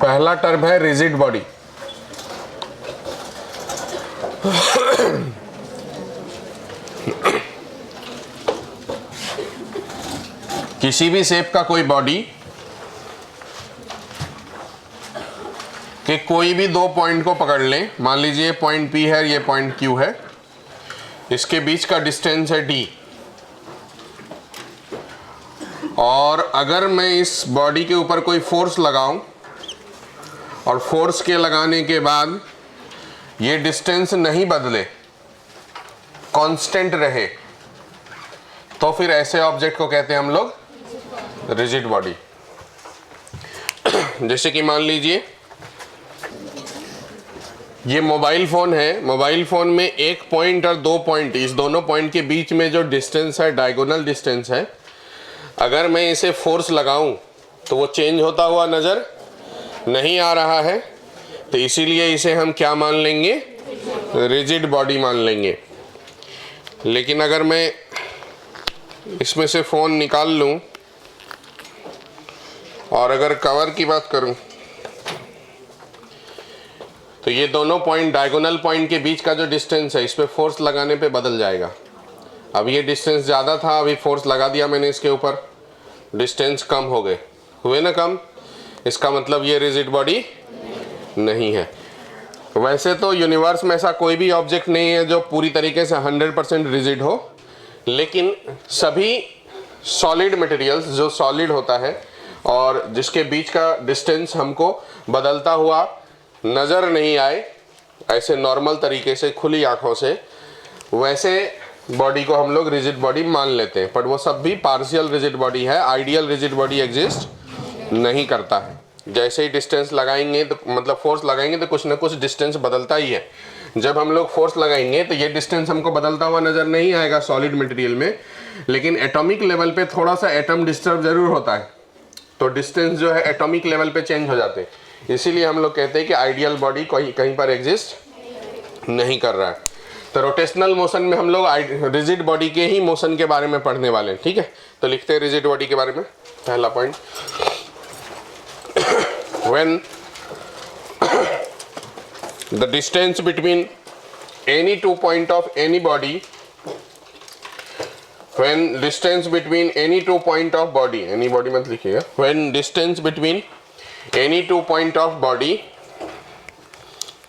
पहला टर्म है rigid body. किसी भी शेप का कोई बॉडी के कोई भी दो पॉइंट को पकड़ लें, मान लीजिए पॉइंट P है, ये पॉइंट Q है, इसके बीच का डिस्टेंस है D, और अगर मैं इस बॉडी के ऊपर कोई फोर्स लगाऊं और फोर्स के लगाने के बाद ये डिस्टेंस नहीं बदले, कांस्टेंट रहे, तो फिर ऐसे ऑब्जेक्ट को कहते हैं हम लोग रिजिड बॉडी। जैसे कि मान लीजिए ये मोबाइल फोन है, मोबाइल फोन में एक पॉइंट और दो पॉइंट, इस दोनों पॉइंट के बीच में जो डिस्टेंस है, डायगोनल डिस्टेंस है, अगर मैं इसे फोर्स लगाऊं तो वो चेंज होता हुआ नज़र नहीं आ रहा है, तो इसीलिए इसे हम क्या मान लेंगे, रिजिड बॉडी मान लेंगे। लेकिन अगर मैं इसमें से फ़ोन निकाल लूं और अगर कवर की बात करूं तो ये दोनों पॉइंट, डायगोनल पॉइंट के बीच का जो डिस्टेंस है, इस पर फोर्स लगाने पे बदल जाएगा। अब ये डिस्टेंस ज़्यादा था, अभी फोर्स लगा दिया मैंने इसके ऊपर, डिस्टेंस कम हो गए, हुए ना कम, इसका मतलब ये रिजिड बॉडी नहीं है। वैसे तो यूनिवर्स में ऐसा कोई भी ऑब्जेक्ट नहीं है जो पूरी तरीके से 100% रिजिड हो, लेकिन सभी सॉलिड मटेरियल्स, जो सॉलिड होता है और जिसके बीच का डिस्टेंस हमको बदलता हुआ नज़र नहीं आए, ऐसे नॉर्मल तरीके से खुली आंखों से, वैसे बॉडी को हम लोग रिजिड बॉडी मान लेते हैं। पर वो सब भी पार्शियल रिजिड बॉडी है, आइडियल रिजिड बॉडी एग्जिस्ट नहीं करता है। जैसे ही डिस्टेंस लगाएंगे तो मतलब फोर्स लगाएंगे तो कुछ ना कुछ डिस्टेंस बदलता ही है। जब हम लोग फोर्स लगाएंगे तो ये डिस्टेंस हमको बदलता हुआ नज़र नहीं आएगा सॉलिड मटेरियल में, लेकिन एटॉमिक लेवल पे थोड़ा सा एटम डिस्टर्ब जरूर होता है, तो डिस्टेंस जो है एटॉमिक लेवल पे चेंज हो जाते हैं। इसीलिए हम लोग कहते हैं कि आइडियल बॉडी कहीं पर एग्जिस्ट नहीं कर रहा है। तो रोटेशनल मोशन में हम लोग रिजिड बॉडी के ही मोशन के बारे में पढ़ने वाले हैं, ठीक है। तो लिखते हैं रिजिड बॉडी के बारे में। पहला point, when the distance between any two point of any body, when distance between any two point of body, any body मत लिखिएगा, when distance between any two point of body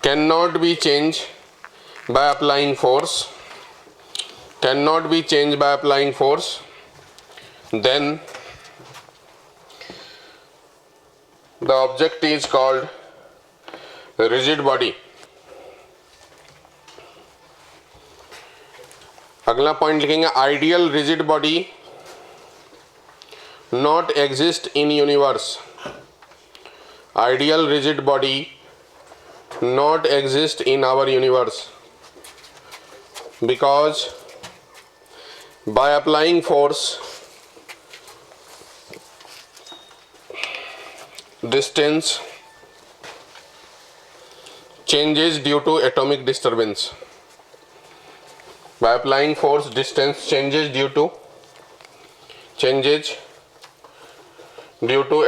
cannot be changed by applying force, cannot be changed by applying force, then the object is called rigid body. अगला point लिखेंगे, ideal rigid body not exist in universe, ideal rigid body not exist in our universe, because by applying force distance changes due to atomic disturbance. By applying force, distance changes due to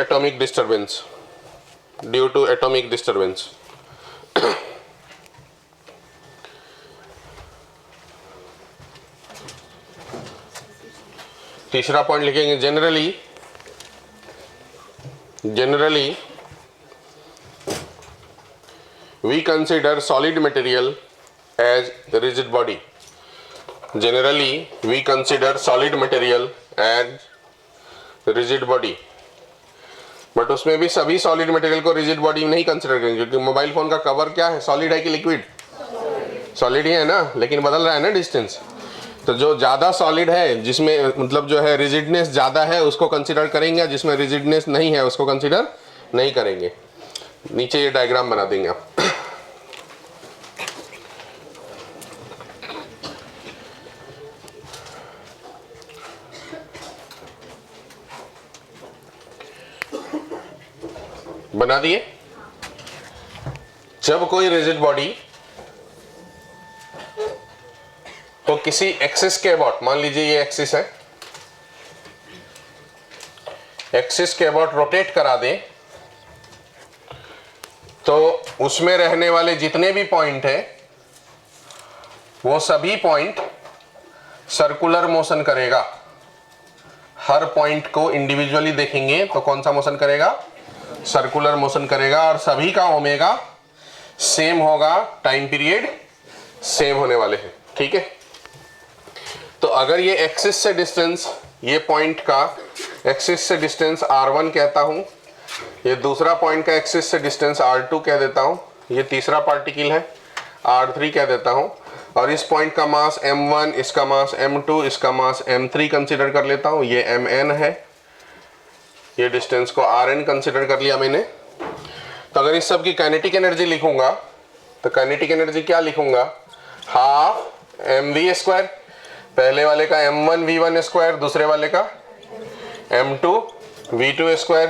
atomic disturbance, due to atomic disturbance. तीसरा point लिखेंगे, generally we consider solid material as rigid body. Generally we consider solid material as rigid body, but उसमें भी सभी solid material को rigid body नहीं consider करेंगे, क्योंकि mobile phone का कवर क्या है, सॉलिड है कि लिक्विड, सॉलिड ही है ना, लेकिन बदल रहा है ना डिस्टेंस। तो जो ज़्यादा सॉलिड है, जिसमें मतलब जो है रिजिडनेस ज़्यादा है, उसको कंसिडर करेंगे, जिसमें रिजिडनेस नहीं है उसको कंसिडर नहीं करेंगे। नीचे ये डायग्राम बना देंगे आप। बना दिए। जब कोई रिजिड बॉडी तो किसी एक्सिस के अबाउट, मान लीजिए ये एक्सिस है, एक्सिस के अबाउट रोटेट करा दे, तो उसमें रहने वाले जितने भी पॉइंट है वो सभी पॉइंट सर्कुलर मोशन करेगा। हर पॉइंट को इंडिविजुअली देखेंगे तो कौन सा मोशन करेगा? सर्कुलर मोशन करेगा। और सभी का ओमेगा सेम होगा, टाइम पीरियड सेम होने वाले हैं। ठीक है, तो अगर ये एक्सिस से डिस्टेंस, ये पॉइंट का एक्सिस से डिस्टेंस r1 कहता हूं, ये दूसरा पॉइंट का एक्सिस से डिस्टेंस r2 कह देता हूं, ये तीसरा पार्टिकल है r3 कह देता हूं, और इस पॉइंट का मास m1, इसका मास m2, इसका मास m3 कंसीडर कर लेता हूं, ये mn है, ये डिस्टेंस को rn कंसीडर कर लिया मैंने। तो अगर इस सब की काइनेटिक एनर्जी लिखूंगा तो काइनेटिक एनर्जी क्या लिखूंगा? हाफ mv², पहले वाले का m1 v1², दूसरे वाले का m2 v2²,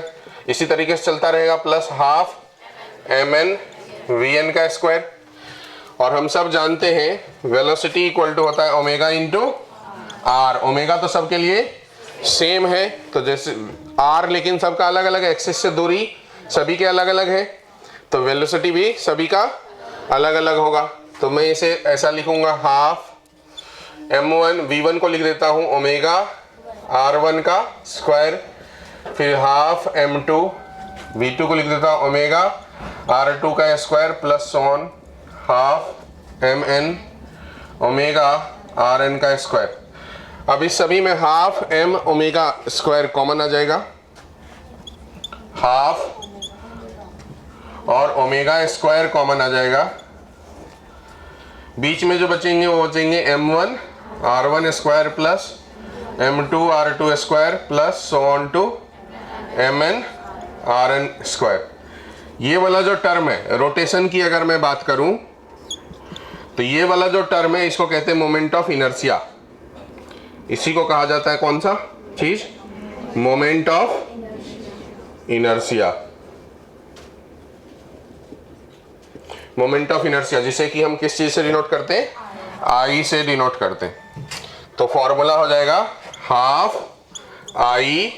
इसी तरीके से चलता रहेगा, प्लस हाफ mn vn का स्क्वायर। और हम सब जानते हैं वेलोसिटी इक्वल टू होता है ओमेगा इंटू आर। ओमेगा तो सबके लिए सेम है, तो जैसे आर लेकिन सबका अलग अलग है, एक्सिस से दूरी सभी के अलग अलग है, तो वेलोसिटी भी सभी का अलग अलग होगा। तो मैं इसे ऐसा लिखूंगा, हाफ m1 v1 को लिख देता हूं ओमेगा r1 का स्क्वायर, फिर हाफ m2 v2 को लिख देता हूं ओमेगा r2 का square, plus on half mn omega rn का स्क्वायर। अब इस सभी में half m omega square common आ जाएगा, हाफ और ओमेगा स्क्वायर कॉमन आ जाएगा, बीच में जो बचेंगे वो बचेंगे m1 r1 square plus m2 r2 square plus so on to mn rn square. ये वाला जो टर्म है रोटेशन की अगर मैं बात करूं तो ये वाला जो टर्म है इसको कहते हैं मोमेंट ऑफ इनर्शिया। इसी को कहा जाता है कौन सा चीज? Moment of inertia. Moment of inertia जिसे कि हम किस चीज से डिनोट करते हैं? आई से डिनोट करते हैं। तो फॉर्मूला हो जाएगा हाफ आई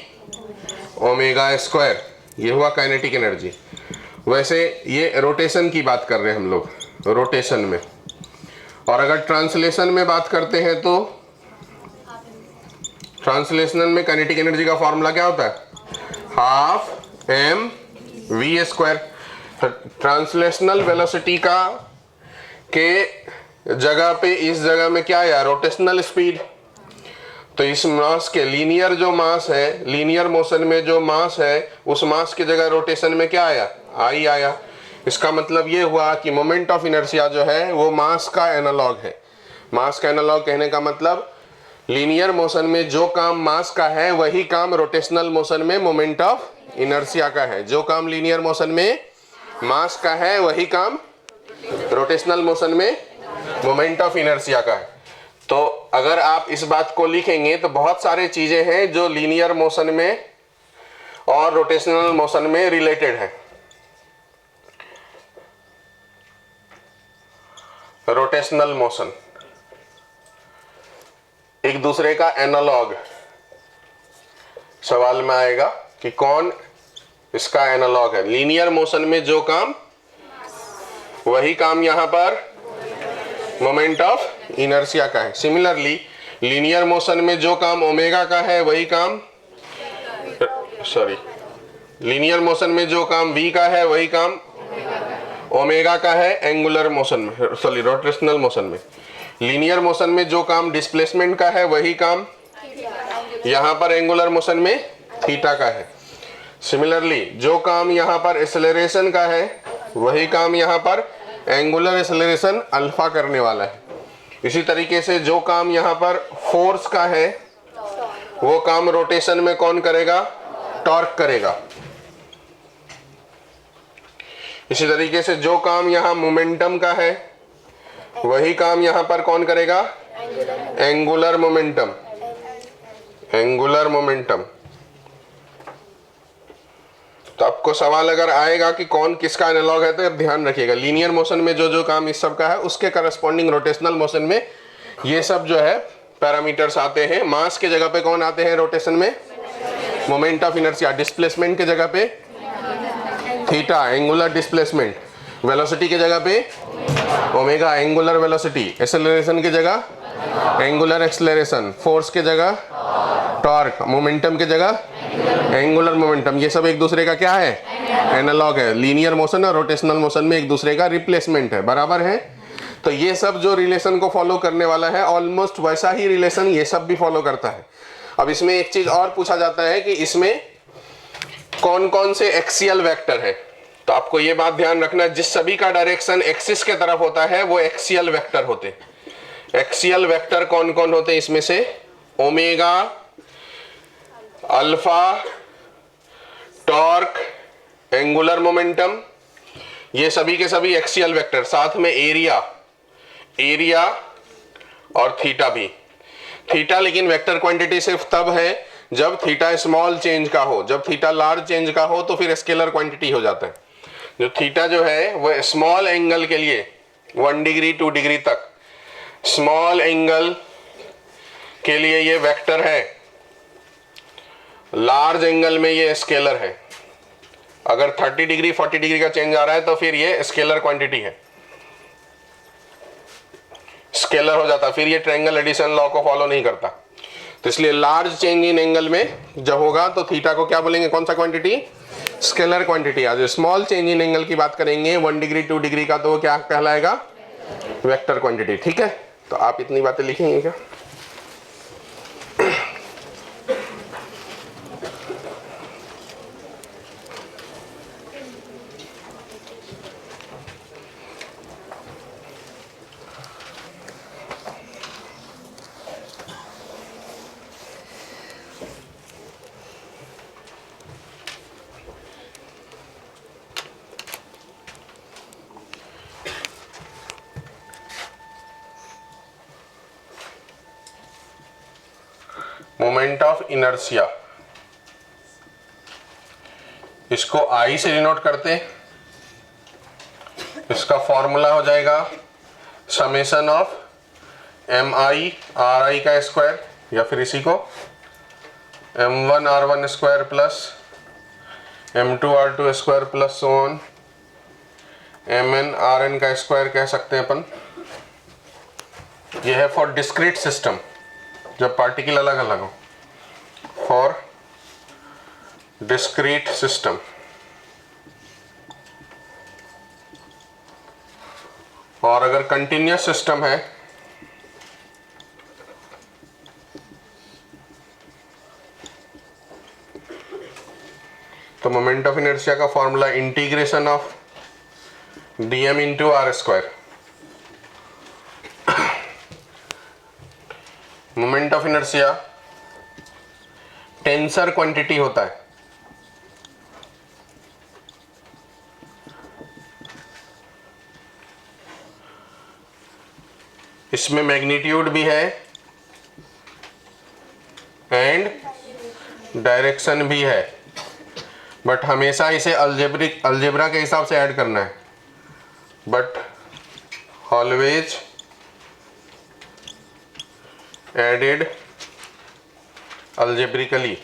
ओमेगा स्क्वायर, ये हुआ काइनेटिक एनर्जी। वैसे ये रोटेशन की बात कर रहे हैं हम लोग, रोटेशन में। और अगर ट्रांसलेशन में बात करते हैं तो ट्रांसलेशन में काइनेटिक एनर्जी का फॉर्मूला क्या होता है? Half M V square. Translational velocity का के जगह पे इस जगह में क्या आया? Rotational speed. तो इस मास के लीनियर जो मास है, लीनियर मोशन में जो मास है, उस मास की जगह रोटेशन में क्या आया? आई आया। इसका मतलब ये हुआ कि मोमेंट ऑफ इनर्शिया जो है वो मास का एनालॉग है। मास का एनालॉग कहने का मतलब लीनियर मोशन में जो काम मास का है वही काम रोटेशनल मोशन में मोमेंट ऑफ इनर्शिया का है। जो काम लीनियर मोशन में मास का है वही काम रोटेशनल मोशन में मोमेंट ऑफ इनर्शिया का है। तो अगर आप इस बात को लिखेंगे तो बहुत सारे चीजें हैं जो लीनियर मोशन में और रोटेशनल मोशन में रिलेटेड है। रोटेशनल मोशन एक दूसरे का एनालॉग सवाल में आएगा कि कौन इसका एनालॉग है। लीनियर मोशन में जो काम वही काम यहां पर मोमेंट ऑफ इनर्शिया का है। सिमिलरली लीनियर मोशन में जो काम ओमेगा का है वही काम लीनियर मोशन में जो काम v का है वही काम ओमेगा का है एंगुलर मोशन में, रोटेशनल मोशन में। लीनियर मोशन में जो काम डिस्प्लेसमेंट का है वही काम यहां पर एंगुलर मोशन में थीटा का है। सिमिलरली जो काम यहां पर एक्सेलरेशन का है वही काम यहां पर एंगुलर एक्सेलरेशन अल्फा करने वाला है। इसी तरीके से जो काम यहां पर फोर्स का है वो काम रोटेशन में कौन करेगा? टॉर्क करेगा। इसी तरीके से जो काम यहां मोमेंटम का है वही काम यहां पर कौन करेगा? Angular momentum. Angular momentum. तो आपको सवाल अगर आएगा कि कौन किसका एनालॉग है तो अब ध्यान रखिएगा, लीनियर मोशन में जो जो काम इस सब का है उसके करस्पॉन्डिंग रोटेशनल मोशन में ये सब जो है पैरामीटर्स आते हैं। मास के जगह पे कौन आते हैं रोटेशन में? Moment of inertia. डिस्प्लेसमेंट के जगह पे थीटा, एंगुलर डिस्प्लेसमेंट। वेलोसिटी की जगह पे ओमेगा, एंगुलर वेलोसिटी, एक्सेलरेशन की जगह एंगुलर एक्सेलरेशन, फोर्स की जगह टॉर्क, मोमेंटम की जगह एंगुलर मोमेंटम। ये सब एक दूसरे का क्या है? एनालॉग है। लीनियर मोशन और रोटेशनल मोशन में एक दूसरे का रिप्लेसमेंट है, बराबर है। तो ये सब जो रिलेशन को फॉलो करने वाला है, ऑलमोस्ट वैसा ही रिलेशन ये सब भी फॉलो करता है। अब इसमें एक चीज और पूछा जाता है कि इसमें कौन कौन से एक्सियल वेक्टर है। तो आपको ये बात ध्यान रखना, जिस सभी का डायरेक्शन एक्सिस के तरफ होता है वो एक्सियल वेक्टर होते। एक्सियल वेक्टर कौन कौन होते हैं इसमें से? Omega, alpha, torque, angular momentum, ये सभी के सभी एक्सियल वेक्टर। साथ में एरिया, एरिया और थीटा भी। थीटा लेकिन वेक्टर क्वांटिटी सिर्फ तब है जब थीटा स्मॉल चेंज का हो। जब थीटा लार्ज चेंज का हो तो फिर स्केलर क्वांटिटी हो जाता है। जो थीटा जो है वो स्मॉल एंगल के लिए 1 डिग्री 2 डिग्री तक स्मॉल एंगल के लिए ये वेक्टर है, लार्ज एंगल में ये स्केलर है। अगर 30 डिग्री 40 डिग्री का चेंज आ रहा है तो फिर ये स्केलर क्वांटिटी है, स्केलर हो जाता, फिर ये ट्रायंगल एडिशन लॉ को फॉलो नहीं करता। तो इसलिए लार्ज चेंज इन एंगल में जब होगा तो थीटा को क्या बोलेंगे? कौन सा क्वांटिटी? Scalar quantity. आज स्मॉल चेंज इन एंगल की बात करेंगे 1 डिग्री 2 डिग्री का, तो वो क्या कहलाएगा? Vector quantity. ठीक है, तो आप इतनी बातें लिखेंगे क्या? मोमेंट ऑफ इनर्शिया, इसको आई से डिनोट करते हैं। इसका फॉर्मूला हो जाएगा summation of M I R I का स्क्वायर, या फिर इसी को m1 r1 square plus m2 r2 square plus so on mn rn का स्क्वायर कह सकते हैं अपन। यह है फॉर डिस्क्रीट सिस्टम, जब पार्टिकल अलग अलग हो, फॉर डिस्क्रीट सिस्टम। और अगर कंटिन्यूअस सिस्टम है तो मोमेंट ऑफ इनर्शिया का formula integration of dm into R square. Moment of inertia tensor quantity होता है। इसमें मैग्नीट्यूड भी है एंड डायरेक्शन भी है, बट हमेशा इसे अलजेब्रा के हिसाब से ऐड करना है, बट ऑलवेज एडेड अलजेब्रिकली।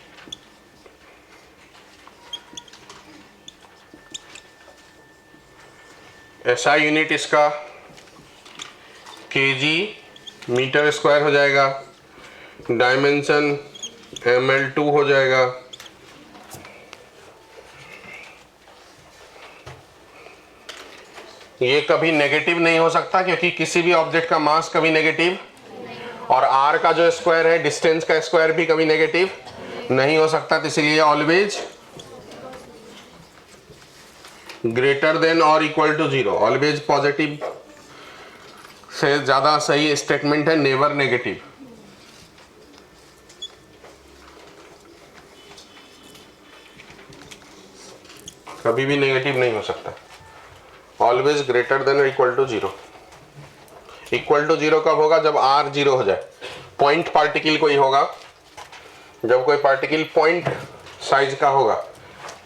ऐसा यूनिट इसका केजी मीटर स्क्वायर हो जाएगा, डायमेंशन ml2 हो जाएगा। ये कभी नेगेटिव नहीं हो सकता क्योंकि किसी भी ऑब्जेक्ट का मास कभी नेगेटिव, और r का जो स्क्वायर है डिस्टेंस का स्क्वायर भी कभी नेगेटिव नहीं हो सकता। तो इसलिए ऑलवेज ग्रेटर देन और इक्वल टू 0, ऑलवेज पॉजिटिव से ज्यादा सही स्टेटमेंट है, नेवर नेगेटिव। कभी भी नेगेटिव नहीं हो सकता, ऑलवेज ग्रेटर देन और इक्वल टू 0। इक्वल टू 0 कब होगा? जब r 0 हो जाए। पॉइंट पार्टिकल कोई होगा, जब कोई पार्टिकल पॉइंट साइज का होगा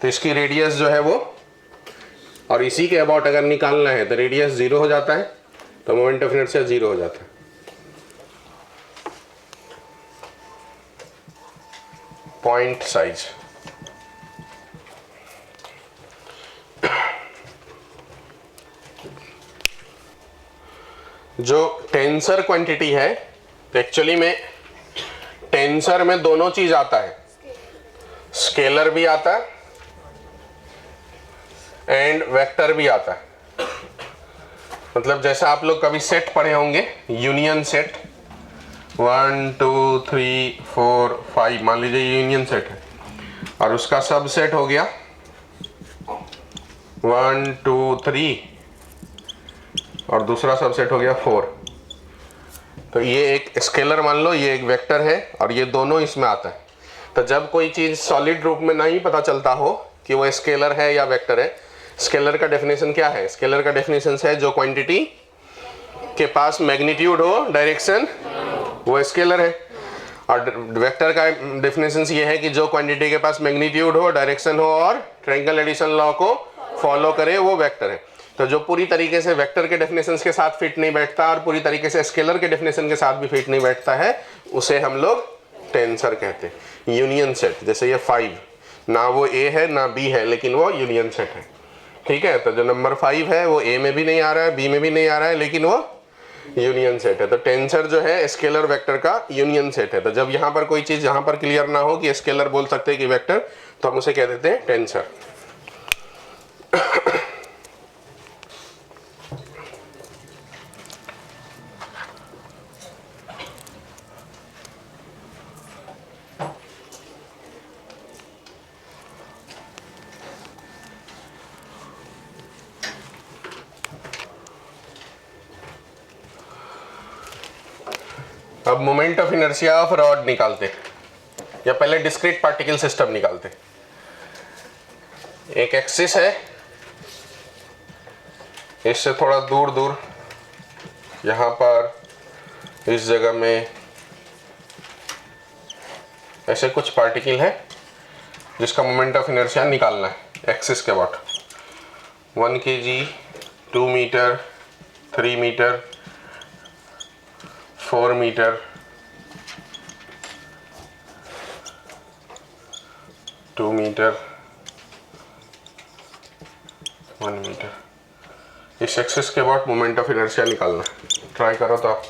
तो इसकी रेडियस जो है वो, और इसी के अबाउट अगर निकालना है तो रेडियस 0 हो जाता है, तो मोमेंट ऑफ इनर्शिया 0 हो जाता है। Point size. जो टेंसर क्वांटिटी है, तो एक्चुअली में टेंसर में दोनों चीज आता है, स्केलर भी आता है एंड वेक्टर भी आता है। मतलब जैसा आप लोग कभी सेट पढ़े होंगे, यूनियन सेट 1 2 3 4 5, मान लीजिए यूनियन सेट है और उसका सब सेट हो गया 1 2 3 और दूसरा सबसेट हो गया 4। तो ये एक स्केलर मान लो, ये एक वेक्टर है और ये दोनों इसमें आता है। तो जब कोई चीज सॉलिड रूप में नहीं पता चलता हो कि वो स्केलर है या वेक्टर है, स्केलर का डेफिनेशन क्या है? स्केलर का डेफिनेशन है जो क्वांटिटी के पास मैग्नीट्यूड हो, डायरेक्शन, वो स्केलर है। और वेक्टर का डेफिनेशन ये है कि जो क्वांटिटी के पास मैग्नीट्यूड हो, डायरेक्शन हो और ट्रायंगल एडिशन लॉ को फॉलो करे, वो वेक्टर है। तो जो पूरी तरीके से वेक्टर के डेफिनेशंस के साथ फिट नहीं बैठता और पूरी तरीके से स्केलर के डेफिनेशन के साथ भी फिट नहीं बैठता है, उसे हम लोग टेंसर कहते हैं। यूनियन सेट, जैसे ये 5, ना वो ए है ना बी है, लेकिन वो यूनियन सेट है। ठीक है, तो जो नंबर 5 है वो ए में भी नहीं आ रहा है, बी में भी नहीं आ रहा है, लेकिन वो यूनियन सेट है। तो टेंसर जो है स्केलर वेक्टर का यूनियन सेट है। तो जब यहाँ पर कोई चीज यहाँ पर क्लियर ना हो कि स्केलर बोल सकते हैं कि वेक्टर, तो हम उसे कह देते हैं टेंसर। अब moment of inertia of rod निकालते, या पहले डिस्क्रीट पार्टिकल सिस्टम निकालते। एक एक्सिस है, इससे थोड़ा दूर दूर यहां पर इस जगह में ऐसे कुछ पार्टिकल है जिसका मोमेंट ऑफ इनर्शिया निकालना है एक्सिस के about 1 kg, 2 metre, 3 metre, 4 metre, 2 metre, 1 metre. इस एक्सिस के अबाउट मोमेंट ऑफ इनर्शिया निकालना। ट्राई करो तो आप।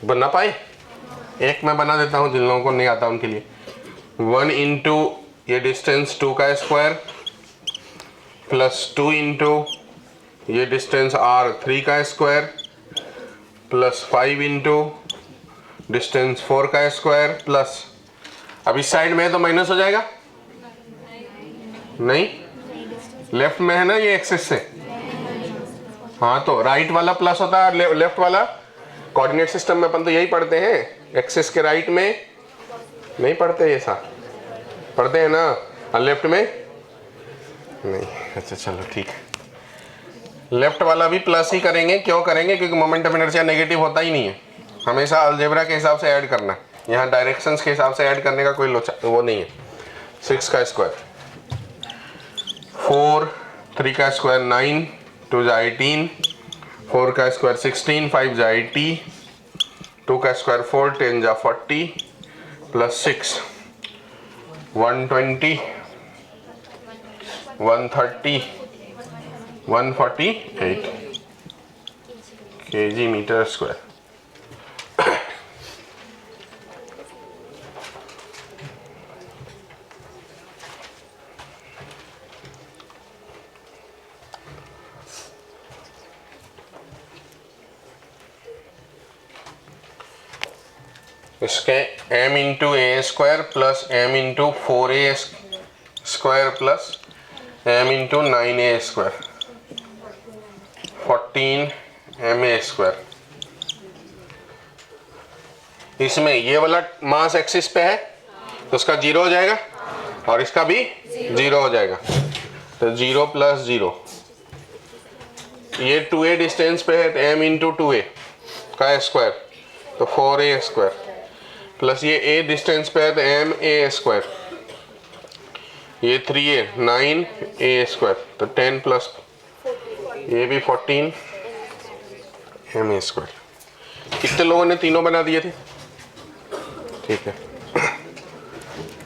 बनना पाए? एक मैं बना देता हूं जिन लोगों को नहीं आता उनके लिए। 1 इंटू ये डिस्टेंस 2 का स्क्वायर प्लस 2 इंटू ये डिस्टेंस r 3 का स्क्वायर प्लस 5 इंटू डिस्टेंस 4 का स्क्वायर प्लस, अब इस साइड में है तो माइनस हो जाएगा नहीं, लेफ्ट में है ना ये एक्सिस से। हाँ, तो राइट वाला प्लस होता है, लेफ्ट वाला कोऑर्डिनेट सिस्टम में अपन तो यही पढ़ते हैं, एक्सिस के राइट में नहीं पढ़ते, ऐसा पढ़ते हैं ना, और लेफ्ट में नहीं। अच्छा चलो ठीक है, लेफ्ट वाला भी प्लस ही करेंगे। क्यों करेंगे? क्योंकि मोमेंट ऑफ इनर्शिया नेगेटिव होता ही नहीं है, हमेशा अलजेब्रा के हिसाब से ऐड करना। यहाँ डायरेक्शंस के हिसाब से ऐड करने का कोई वो नहीं है। 6 का स्क्वायर 4, 3 का स्क्वायर 9, 2 जा 18, 4 का स्क्वायर 16, 5 जा 80, 2 का स्क्वायर 4, 10 जा 40 प्लस 6 120 130 148 kg मीटर स्क्वायर। इसके m into a square plus m into 4a square plus m into 9a square 14ma square. इसमें ये वाला मास एक्सिस पे है तो उसका 0 हो जाएगा और इसका भी 0 हो जाएगा, तो 0 प्लस 0। ये 2a डिस्टेंस पे है तो m इंटू 2a का स्क्वायर तो 4a स्क्वायर प्लस ये a डिस्टेंस पे है तो ma स्क्वायर, ये 3a 9a स्क्वायर तो 10 प्लस ये भी 14ma स्क्वायर। कितने लोगों ने तीनों बना दिए थे? ठीक है।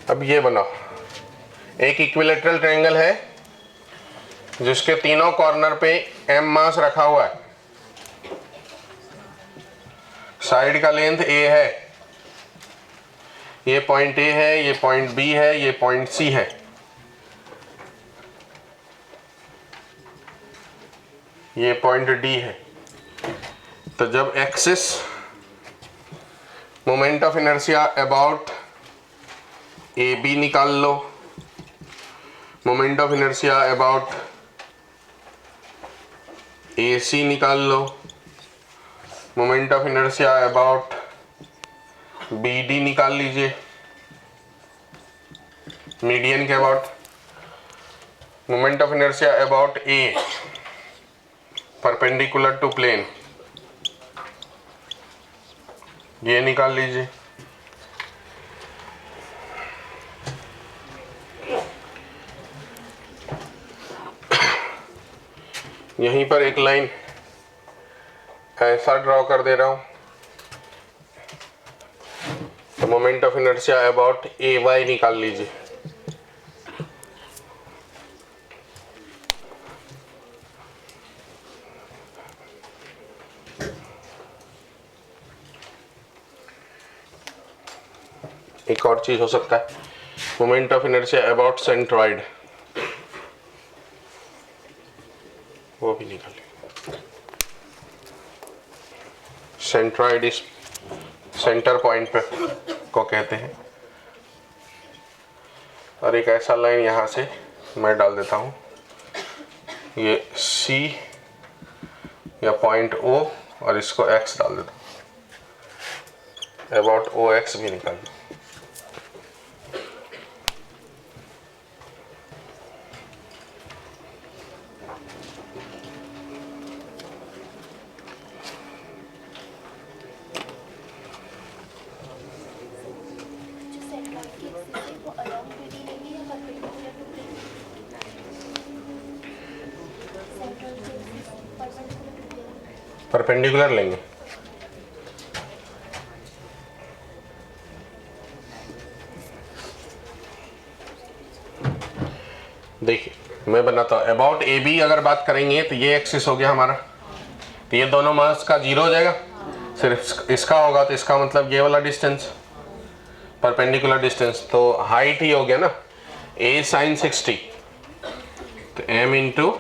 अब ये बनाओ, एक इक्विलैटरल ट्रायंगल है जिसके तीनों कॉर्नर पे m मास रखा हुआ है, साइड का लेंथ a है, ये पॉइंट A है, ये पॉइंट B है, ये पॉइंट C है। ये पॉइंट D है। तो जब axis moment of inertia about AB निकाल लो, moment of inertia about AC निकाल लो, moment of inertia about BD निकाल लीजिए, मीडियन के about, moment of inertia about A perpendicular to plane, ये निकाल लीजिए। यहीं पर एक लाइन ऐसा ड्रॉ कर दे रहा हूं, तो moment of inertia about AY निकाल लीजिए। एक और चीज हो सकता है, moment of inertia about centroid, वो भी निकालें। सेंट्रॉइड इस सेंटर पॉइंट पे को कहते हैं, और एक ऐसा लाइन यहाँ से मैं डाल देता हूँ, ये C या पॉइंट O और इसको X डाल देता हूँ, अबाउट OX भी निकाल दो। परपेंडिकुलर लेंगे, देखिए मैं बनाता हूँ। अबाउट AB अगर बात करेंगे तो ये एक्सिस हो गया हमारा, तो ये दोनों मास का 0 हो जाएगा, सिर्फ इसका होगा तो इसका मतलब ये वाला डिस्टेंस परपेंडिकुलर डिस्टेंस, तो हाइट ही हो गया ना A sin 60, तो m इंटू,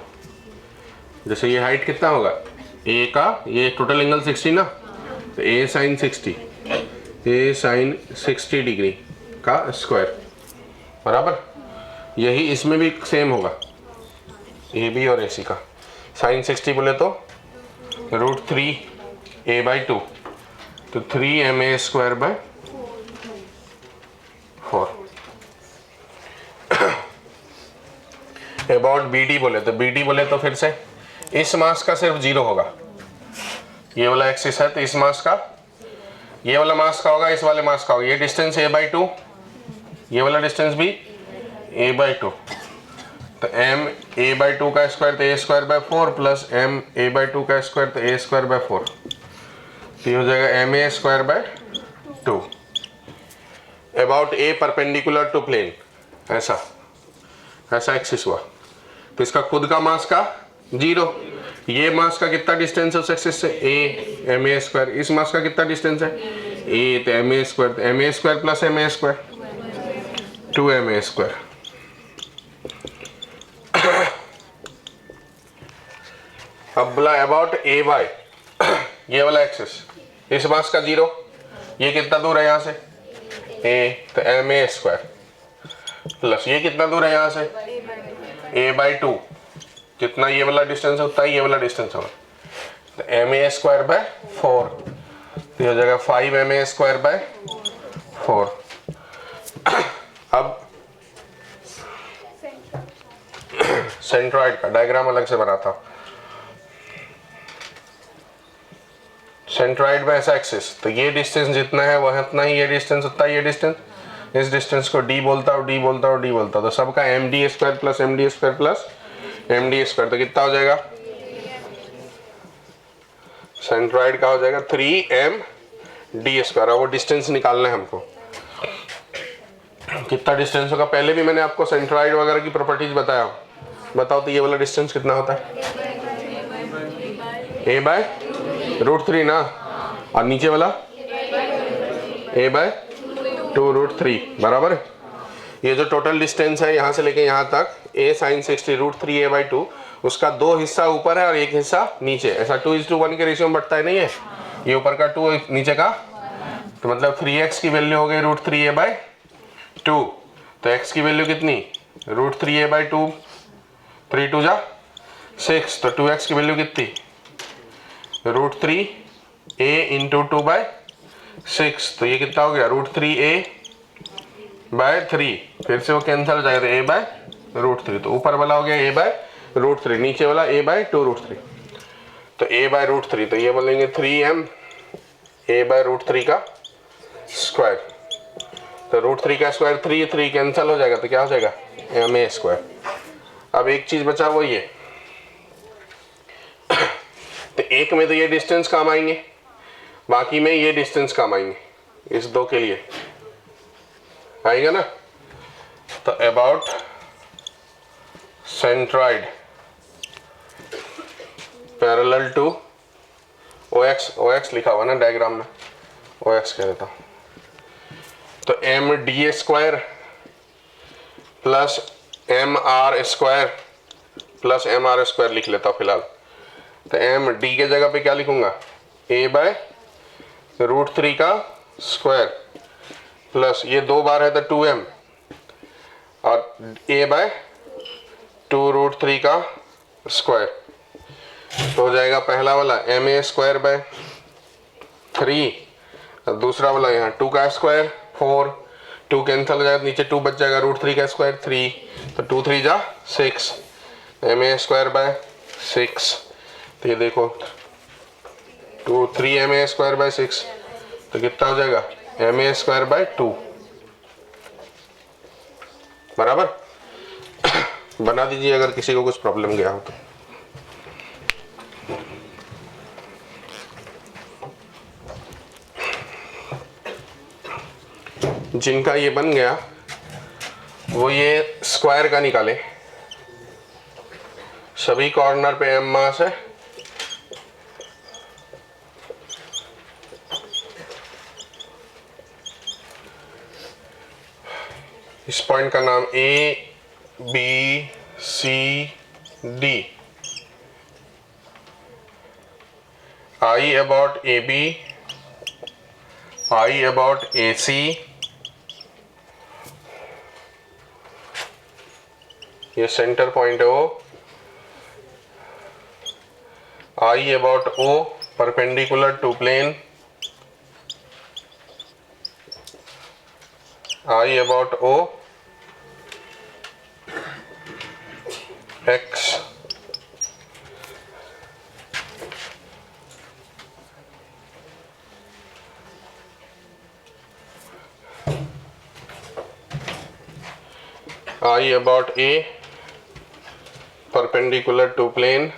जैसे ये हाइट कितना होगा A का, ये टोटल एंगल 60 ना, तो A sin 60, A sin 60 degree का स्क्वायर बराबर। यही इसमें भी सेम होगा, AB और AC का sin 60 बोले तो √3a/2, तो 3ma square by 4। About BD बोले तो फिर से इस मास का सिर्फ 0 होगा, ये वाला एक्सिस है तो इस मास का, ये वाला मास का होगा, इस वाले मास का होगा, ये डिस्टेंस a/2, ये वाला डिस्टेंस भी a/2, तो m a/2 का स्क्वायर तो a² bye 4 plus m a/2 का स्क्वायर तो a² बाय 4, तो ये हो जाएगा M A square by 2 about A perpendicular to plane. ऐसा ऐसा एक्सिस हुआ, तो इसका खुद का मास का 0, ये मास का कितना डिस्टेंस है उस एक्सिस से, ए एम ए स्क्वायर। इस मास का कितना डिस्टेंस है, ए, तो एम ए स्क्वायर, तो M A square plus M A square 2 M A square. अब बोला अबाउट ए बाय ये वाला एक्सिस, इस मास का 0, ये कितना दूर है यहाँ से, ए, तो एम ए स्क्वायर प्लस ये कितना दूर है यहाँ से, ए बाई 2, जितना ये वाला डिस्टेंस है उतना ही ये वाला डिस्टेंस होगा, तो एम ए स्क्वायर बाय 4, तो ये हो जाएगा 5 एम ए स्क्वायर बाय 4। अब सेंट्रॉइड का डायग्राम अलग से बनाता हूं। सेंट्रॉइड में ऐसा एक्सिस, तो ये डिस्टेंस जितना है वह इतना ही, ये डिस्टेंस उतना ही, ये डिस्टेंस, इस डिस्टेंस को डी बोलता हूँ, डी बोलता हूँ, डी बोलता हूँ, तो सबका M D square plus M D square plus M D square, तो कितना हो जाएगा, सेंट्रॉइड का हो जाएगा 3m डी स्क्वायर। वो डिस्टेंस निकालना है हमको, कितना डिस्टेंस होगा, पहले भी मैंने आपको सेंट्रॉइड वगैरह की प्रॉपर्टीज बताया, बताओ तो ये वाला डिस्टेंस कितना होता है, a बाय √3 ना, और नीचे वाला a बाय 2√3 बराबर है। ये जो टोटल डिस्टेंस है यहाँ से लेके यहाँ तक a sin 60 √3 a बाई 2, उसका 2 हिस्सा ऊपर है और 1 हिस्सा नीचे, ऐसा 2:1 के रेशियो में बढ़ता है नहीं है, ये ऊपर का 2 नीचे का, तो मतलब 3x की वैल्यू हो गई √3 a बाई 2, तो x की वैल्यू कितनी, √3 a बाई 2, 3 2 जा 6, तो 2x की वैल्यू कितनी, √3 a इंटू 2 बाई 6, तो ये कितना हो गया, √3 a बाय 3, फिर से वो कैंसिल हो जाएगा, a बाय √3, तो ऊपर वाला हो गया a बाय √3, नीचे वाला a बाय 2√3, तो a बाय √3, तो ये बोलेंगे 3m a बाय √3 का स्क्वायर, तो √3 का स्क्वायर 3 कैंसिल हो जाएगा, तो क्या हो जाएगा एम ए स्क्वायर। अब एक चीज बचा वो ये, तो एक में तो ये डिस्टेंस काम आएंगे, बाकी में ये डिस्टेंस काम आएंगे, इस दो के लिए आएगा ना। तो about centroid parallel to OX लिखा हुआ ना डायग्राम में, OX कह देता हूं, तो M D square plus M R square plus M R square लिख लेता हूं फिलहाल। तो एम डी के जगह पे क्या लिखूंगा, a बाय √3 का स्क्वायर प्लस ये 2 बार है तो 2m, और a बाय 2√3 का स्क्वायर, तो हो जाएगा पहला वाला एम ए स्क्वायर बाय 3, और दूसरा वाला यहाँ 2 का स्क्वायर 4, 2 कैंसिल हो जाएगा, नीचे 2 बच जाएगा, √3 का स्क्वायर 3, तो 2 3 जा 6, एम ए स्क्वायर बाय 6, तो ये देखो 3 एम ए स्क्वायर बाय 6, तो कितना हो जाएगा एम ए स्क्वायर बाय 2 बराबर। बना दीजिए अगर किसी को कुछ प्रॉब्लम गया हो तो। जिनका ये बन गया वो ये स्क्वायर का निकाले, सभी कॉर्नर पे m मास है, इस पॉइंट का नाम A B C D, I about AB, I about AC, ये सेंटर पॉइंट है वो, I about O perpendicular to plane, I about O, X, I about A perpendicular to plane,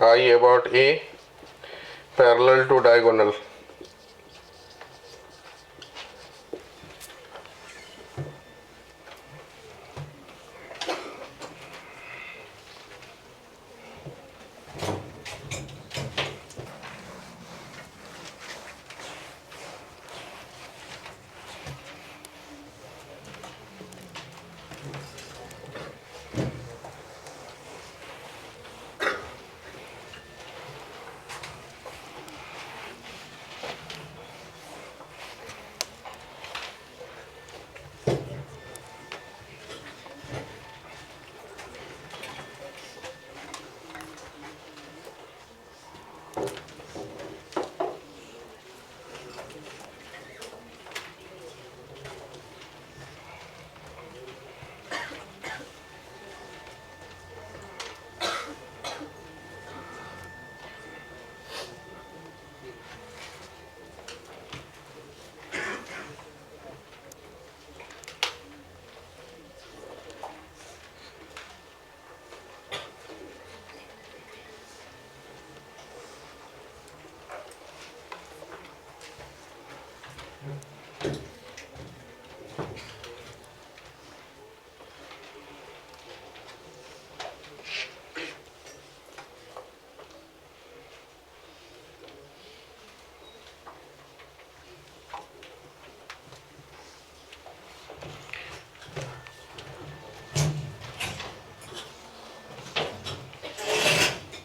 I about A parallel to diagonal.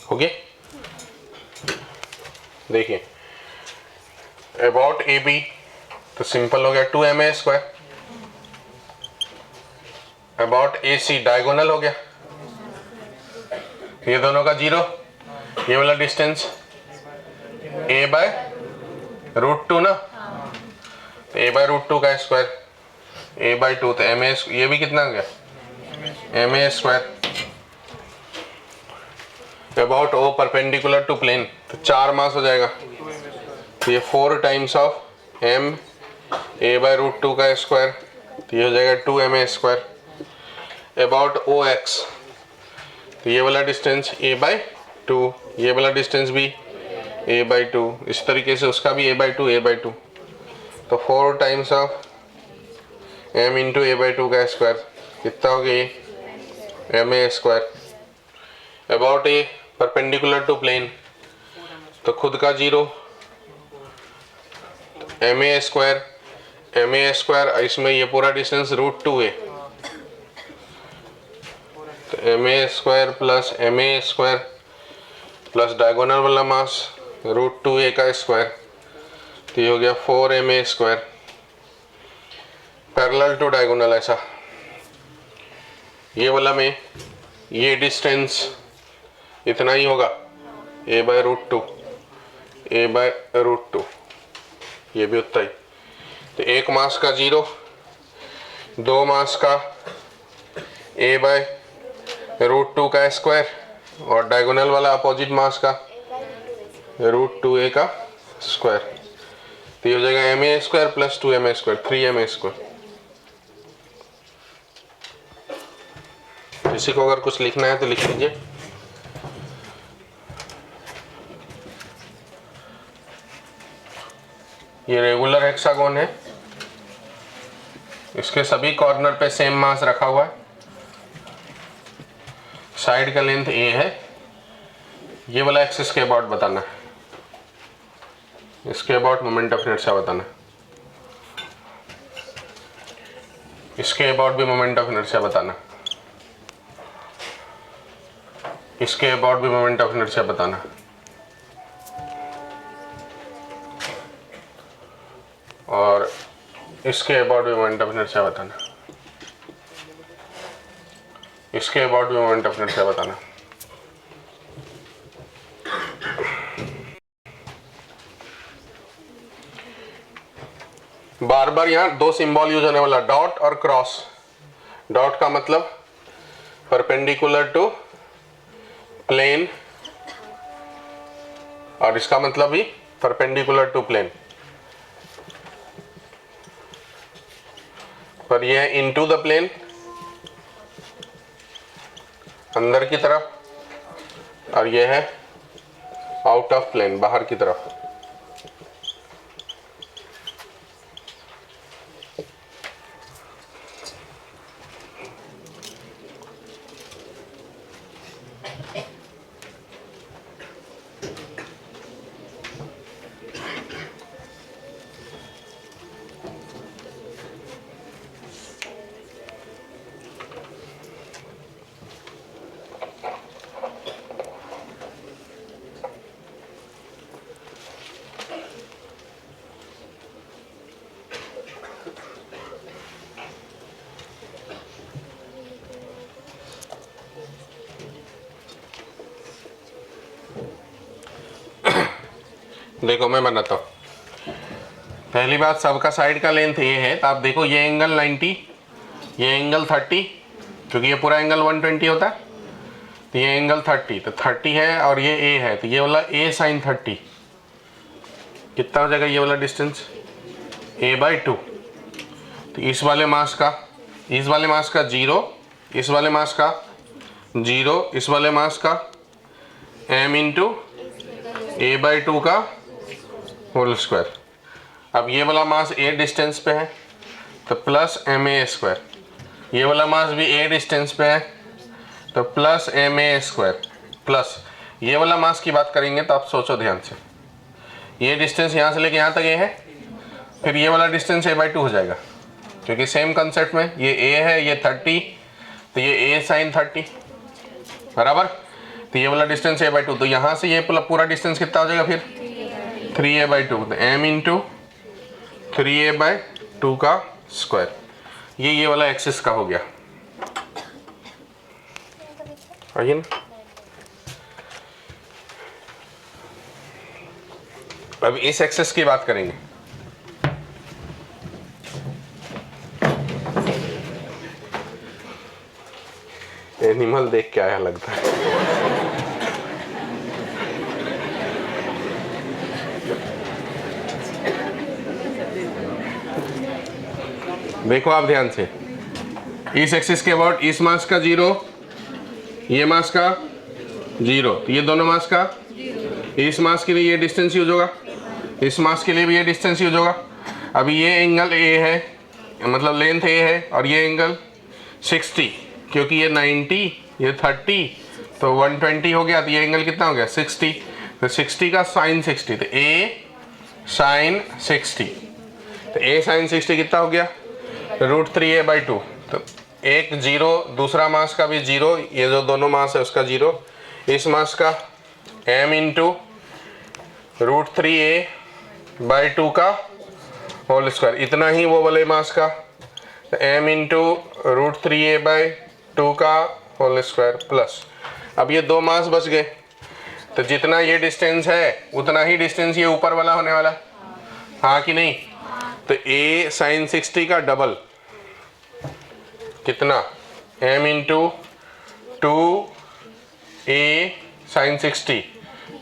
हो गया? देखिए about A B तो simple हो गया 2ma square. About A C diagonal हो गया, ये दोनों का जीरो, ये वाला distance a by root two ना, तो a बाय रूट टू का स्क्वायर a बाय टू, तो ma ये भी कितना हो गया ma square. About O perpendicular to plane तो 4 मास हो जाएगा, तो ये 4 times of m a by root two का स्क्वायर, तो ये हो जाएगा 2ma square. About O x तो ये वाला डिस्टेंस a बाय टू, ये वाला डिस्टेंस भी a बाय टू, इस तरीके से उसका भी a बाय टू, तो 4 times of m into a by two का स्क्वायर कितना हो गया ma square. About A perpendicular to plane तो खुद का जीरो, ma स्क्वायर इसमें ये पूरा डिस्टेंस रूट टू है, तो ma square plus ma square plus diagonal वाला मास रूट टू ए का स्क्वायर, तो ये हो गया 4ma square parallel to diagonal. ऐसा ये वाला में ये डिस्टेंस इतना ही होगा a बाय रूट टू, ये भी उतना ही, तो एक मास का जीरो, दो मास का a बाय रूट टू का स्क्वायर और डायगोनल वाला अपोजिट मास का रूट टू ए का स्क्वायर, तो ये हो जाएगा ma square plus 2ma square 3ma square. किसी को अगर कुछ लिखना है तो लिख लीजिए। ये रेगुलर हेक्सागोन है, इसके सभी कॉर्नर पे सेम मास रखा हुआ है, साइड का लेंथ a है, ये वाला एक्सिस के अबाउट बताना है, इसके अबाउट मोमेंट ऑफ इनर्शिया बताना है, इसके अबाउट भी मोमेंट ऑफ इनर्शिया बताना, इसके अबाउट भी मोमेंट ऑफ इनर्शिया बताना, और इसके अबाउट भी मोमेंट ऑफ इनर्शिया बताना, इसके अबाउट भी मोमेंट ऑफ इनर्शिया बताना। बार बार यहाँ दो सिंबल यूज होने वाला, डॉट और क्रॉस। डॉट का मतलब परपेंडिकुलर टू प्लेन, और इसका मतलब भी परपेंडिकुलर टू प्लेन, पर यह है इनटू द प्लेन अंदर की तरफ, और यह है आउट ऑफ प्लेन, बाहर की तरफ। देखो मैं बनाता हूँ। पहली बात, सबका साइड का लेंथ ये है, तो आप देखो ये एंगल 90, ये एंगल 30, क्योंकि ये पूरा एंगल 120 होता है, तो ये एंगल 30, तो 30 है और ये ए है, तो ये वाला ए साइन 30 कितना हो जाएगा, ये वाला डिस्टेंस a/2। तो इस वाले मास का 0, इस वाले मास का 0, इस वाले मास का m इंटू a/2 का होल स्क्वायर। अब ये वाला मास a डिस्टेंस पे है तो प्लस ma², ये वाला मास भी a डिस्टेंस पे है तो प्लस ma², प्लस ये वाला मास की बात करेंगे तो आप सोचो ध्यान से, ये डिस्टेंस यहाँ से लेके यहाँ तक ये है, फिर ये वाला डिस्टेंस a/2 हो जाएगा, क्योंकि सेम कंसेप्ट में ये a है, ये 30, तो ये a साइन 30 बराबर, तो ये वाला डिस्टेंस a/2, तो यहाँ से ये पूरा डिस्टेंस कितना हो जाएगा फिर 3a/2, तो m इंटू 3a/2 का स्क्वायर। ये वाला एक्सिस का हो गया, आइए ना। अब इस एक्सिस की बात करेंगे। एनिमल देख के आया लगता है। देखो आप ध्यान से, इस एक्सिस के अबाउट इस मास का 0, ये मास का 0, तो ये दोनों मास का, इस मास के लिए ये डिस्टेंस यूज होगा, इस मास के लिए भी ये डिस्टेंस यूज होगा। अभी ये एंगल a है, मतलब लेंथ a है, और ये एंगल 60, क्योंकि ये 90, ये 30, तो 120 हो गया, तो ये एंगल कितना हो गया 60, तो 60 का साइन 60, तो a साइन 60, तो a साइन 60 कितना हो गया √3a/2, तो एक 0, दूसरा मास का भी 0, ये जो दोनों मास है उसका 0, इस मास का m इंटू √3a/2 का होल स्क्वायर, इतना ही वो वाले मास का, तो m इंटू √3a/2 का होल स्क्वायर प्लस। अब ये दो मास बच गए, तो जितना ये डिस्टेंस है उतना ही डिस्टेंस ये ऊपर वाला होने वाला, हाँ कि नहीं। तो a साइन 60 का डबल कितना, m इंटू 2a साइन 60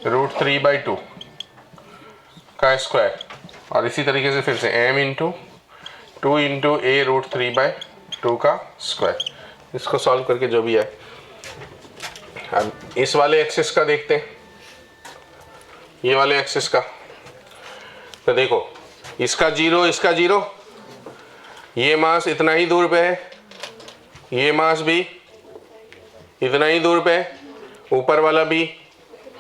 √3/2 का स्क्वायर, और इसी तरीके से फिर से m इंटू 2 इंटू a √3/2 का स्क्वायर। इसको सॉल्व करके जो भी है, अब इस वाले एक्सिस का देखते हैं, ये वाले एक्सिस का, तो देखो इसका 0, इसका 0, ये मास इतना ही दूर पे है, ये मास भी इतना ही दूर पे है, ऊपर वाला भी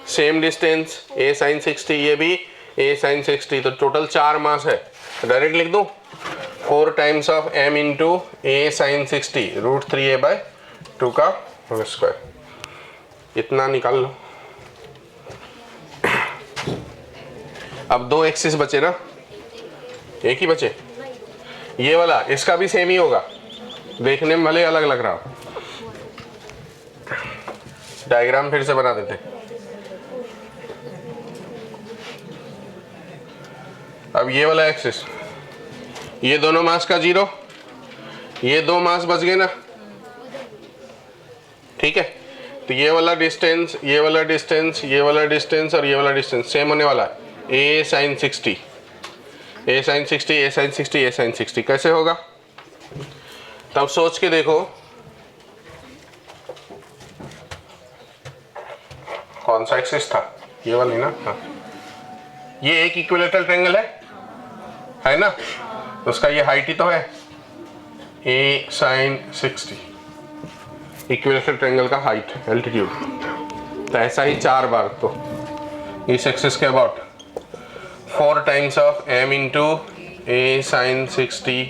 सेम डिस्टेंस a साइन 60, ये भी a साइन 60, तो टोटल 4 मास है। डायरेक्ट लिख दूं 4 times of m into a sine 60 √3a/2 का होल स्क्वायर, इतना निकाल लो। अब दो एक्सिस बचे ना, एक ही बचे, ये वाला इसका भी सेम ही होगा, देखने में भले अलग लग रहा हो। डायग्राम फिर से बना देते। अब ये वाला एक्सिस, ये दोनों मास का 0, ये दो मास बच गए ना, ठीक है। तो ये वाला डिस्टेंस, ये वाला डिस्टेंस, ये वाला डिस्टेंस और ये वाला डिस्टेंस सेम होने वाला है, a sine 60, a sine 60, a sine 60, a sine 60 कैसे होगा, तब सोच के देखो कौन सा एक्सिस था, ये वाली ना, हाँ। ये एक इक्विलेटरल ट्रायंगल है ना, उसका ये हाइट ही तो है a sin 60, इक्विलेटरल ट्रायंगल का हाइट एल्टीट्यूड। तो ऐसा ही 4 बार, तो इस एक्सिस के about 4 times of m into a sin 60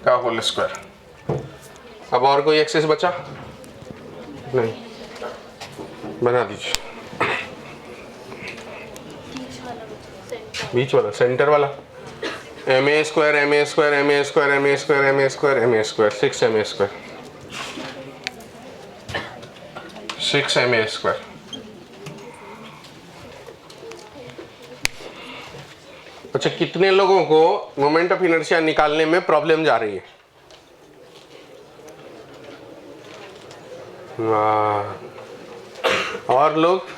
का होल स्क्वायर। अब और कोई एक्सिस बचा नहीं, बना दीजिए। बीच वाला, सेंटर वाला, M A square M A square M A square M A square M A square M A square 6 M A square 6 M A square. अच्छा, कितने लोगों को मोमेंट ऑफ इनर्शिया निकालने में प्रॉब्लम जा रही है? और लोग?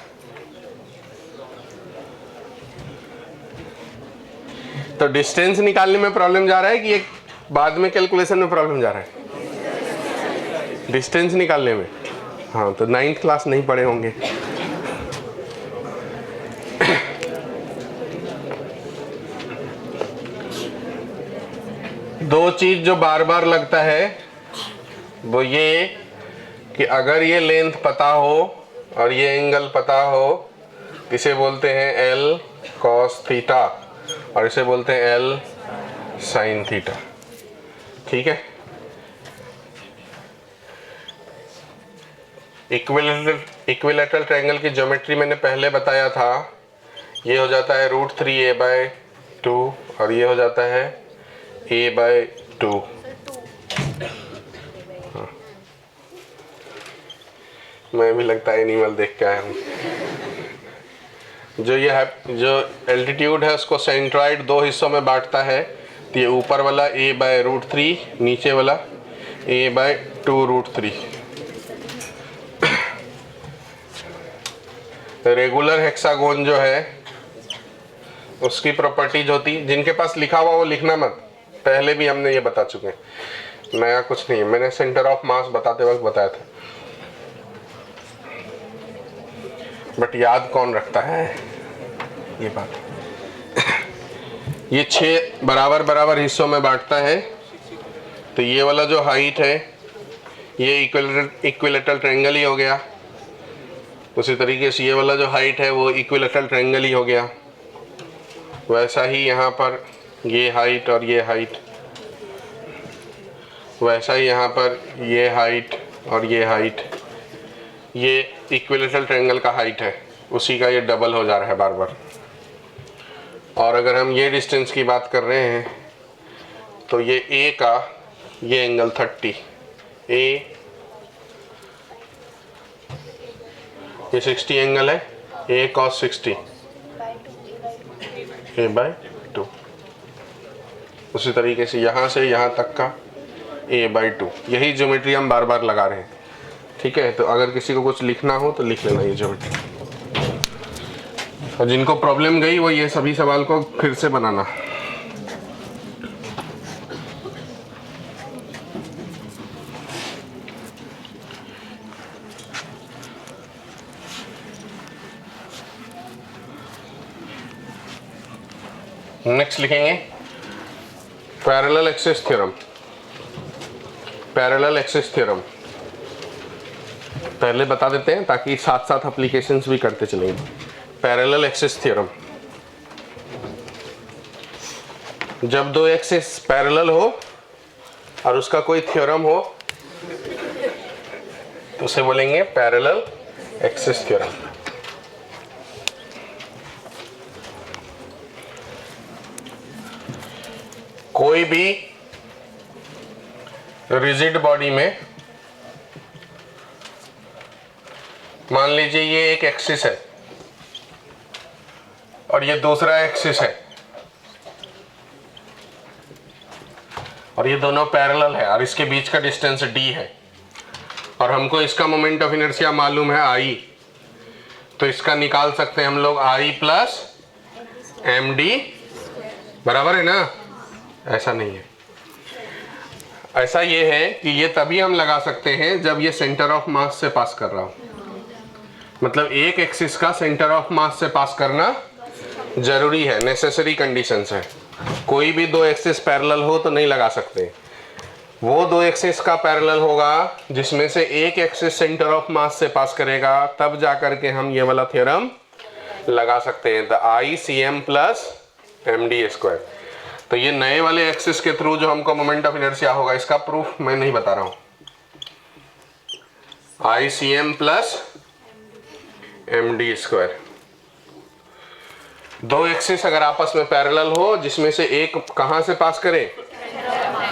तो डिस्टेंस निकालने में प्रॉब्लम जा रहा है कि एक बाद में कैलकुलेशन में प्रॉब्लम जा रहा है? डिस्टेंस निकालने में। हाँ, तो 9th क्लास नहीं पढ़े होंगे। दो चीज जो बार बार लगता है वो ये कि अगर ये लेंथ पता हो और ये एंगल पता हो, इसे बोलते हैं L cos थीटा और इसे बोलते हैं L sin थीटा। ठीक है, इक्विलेटरल ट्रायंगल की ज्योमेट्री मैंने पहले बताया था। ये हो जाता है √3a/2 और ये हो जाता है a/2। हाँ, मैं भी लगता है एनिमल देख के आया हूँ। जो ये है, जो एल्टीट्यूड है उसको सेंट्रॉइड 2 हिस्सों में बांटता है। तो ये ऊपर वाला a/√3, नीचे वाला a/2√3। रेगुलर हेक्सागोन जो है उसकी प्रॉपर्टीज होती, जिनके पास लिखा हुआ वो लिखना मत, पहले भी हमने ये बता चुके हैं, नया कुछ नहीं है। मैंने सेंटर ऑफ मास बताते वक्त बताया था, बट याद कौन रखता है ये बात। ये 6 बराबर बराबर हिस्सों में बांटता है। तो ये वाला जो हाइट है ये इक्विलेटरल ट्रायंगल ही हो गया। उसी तरीके से ये वाला जो हाइट है वो इक्विलेटरल ट्रायंगल ही हो गया। वैसा ही यहाँ पर ये हाइट और ये हाइट, वैसा ही यहाँ पर ये हाइट और ये हाइट, ये इक्विलेटरल ट्रायंगल का हाइट है, उसी का ये डबल हो जा रहा है बार बार। और अगर हम ये डिस्टेंस की बात कर रहे हैं तो ये A का ये एंगल 30, A ये 60 एंगल है, A cos 60 a/2। उसी तरीके से यहाँ से यहाँ तक का a/2। यही ज्योमेट्री हम बार बार लगा रहे हैं। ठीक है, तो अगर किसी को कुछ लिखना हो तो लिख लेना ये ज्योमेट्री, और जिनको प्रॉब्लम गई वो ये सभी सवाल को फिर से बनाना। नेक्स्ट लिखेंगे parallel axis theorem. Parallel axis theorem पहले बता देते हैं ताकि साथ साथ एप्लीकेशंस भी करते चलेंगे। पैरेलल एक्सिस थ्योरम, जब दो एक्सिस पैरेलल हो और उसका कोई थ्योरम हो तो उसे बोलेंगे पैरेलल एक्सिस थ्योरम। कोई भी रिजिड बॉडी में मान लीजिए ये एक एक्सिस है और ये दूसरा एक्सिस है और ये दोनों पैरेलल है और इसके बीच का डिस्टेंस d है और हमको इसका मोमेंट ऑफ इनर्शिया मालूम है I, तो इसका निकाल सकते हैं हम लोग I प्लस md बराबर है ना। ऐसा नहीं है, ऐसा ये है कि ये तभी हम लगा सकते हैं जब ये सेंटर ऑफ मास से पास कर रहा हो। मतलब एक एक्सिस का सेंटर ऑफ मास से पास करना जरूरी है, नेसेसरी कंडीशंस है। कोई भी दो एक्सिस पैरेलल हो तो नहीं लगा सकते। वो दो एक्सिस का पैरेलल होगा जिसमें से एक एक्सिस सेंटर ऑफ मास से पास करेगा, तब जा करके हम ये वाला थ्योरम लगा सकते हैं, द ICM प्लस MD²। तो ये नए वाले एक्सिस के थ्रू जो हमको मोमेंट ऑफ इनर्शिया होगा, इसका प्रूफ मैं नहीं बता रहा हूं। ICM plus MD²। दो एक्सिस अगर आपस में पैरेलल हो जिसमें से एक कहां से पास करे,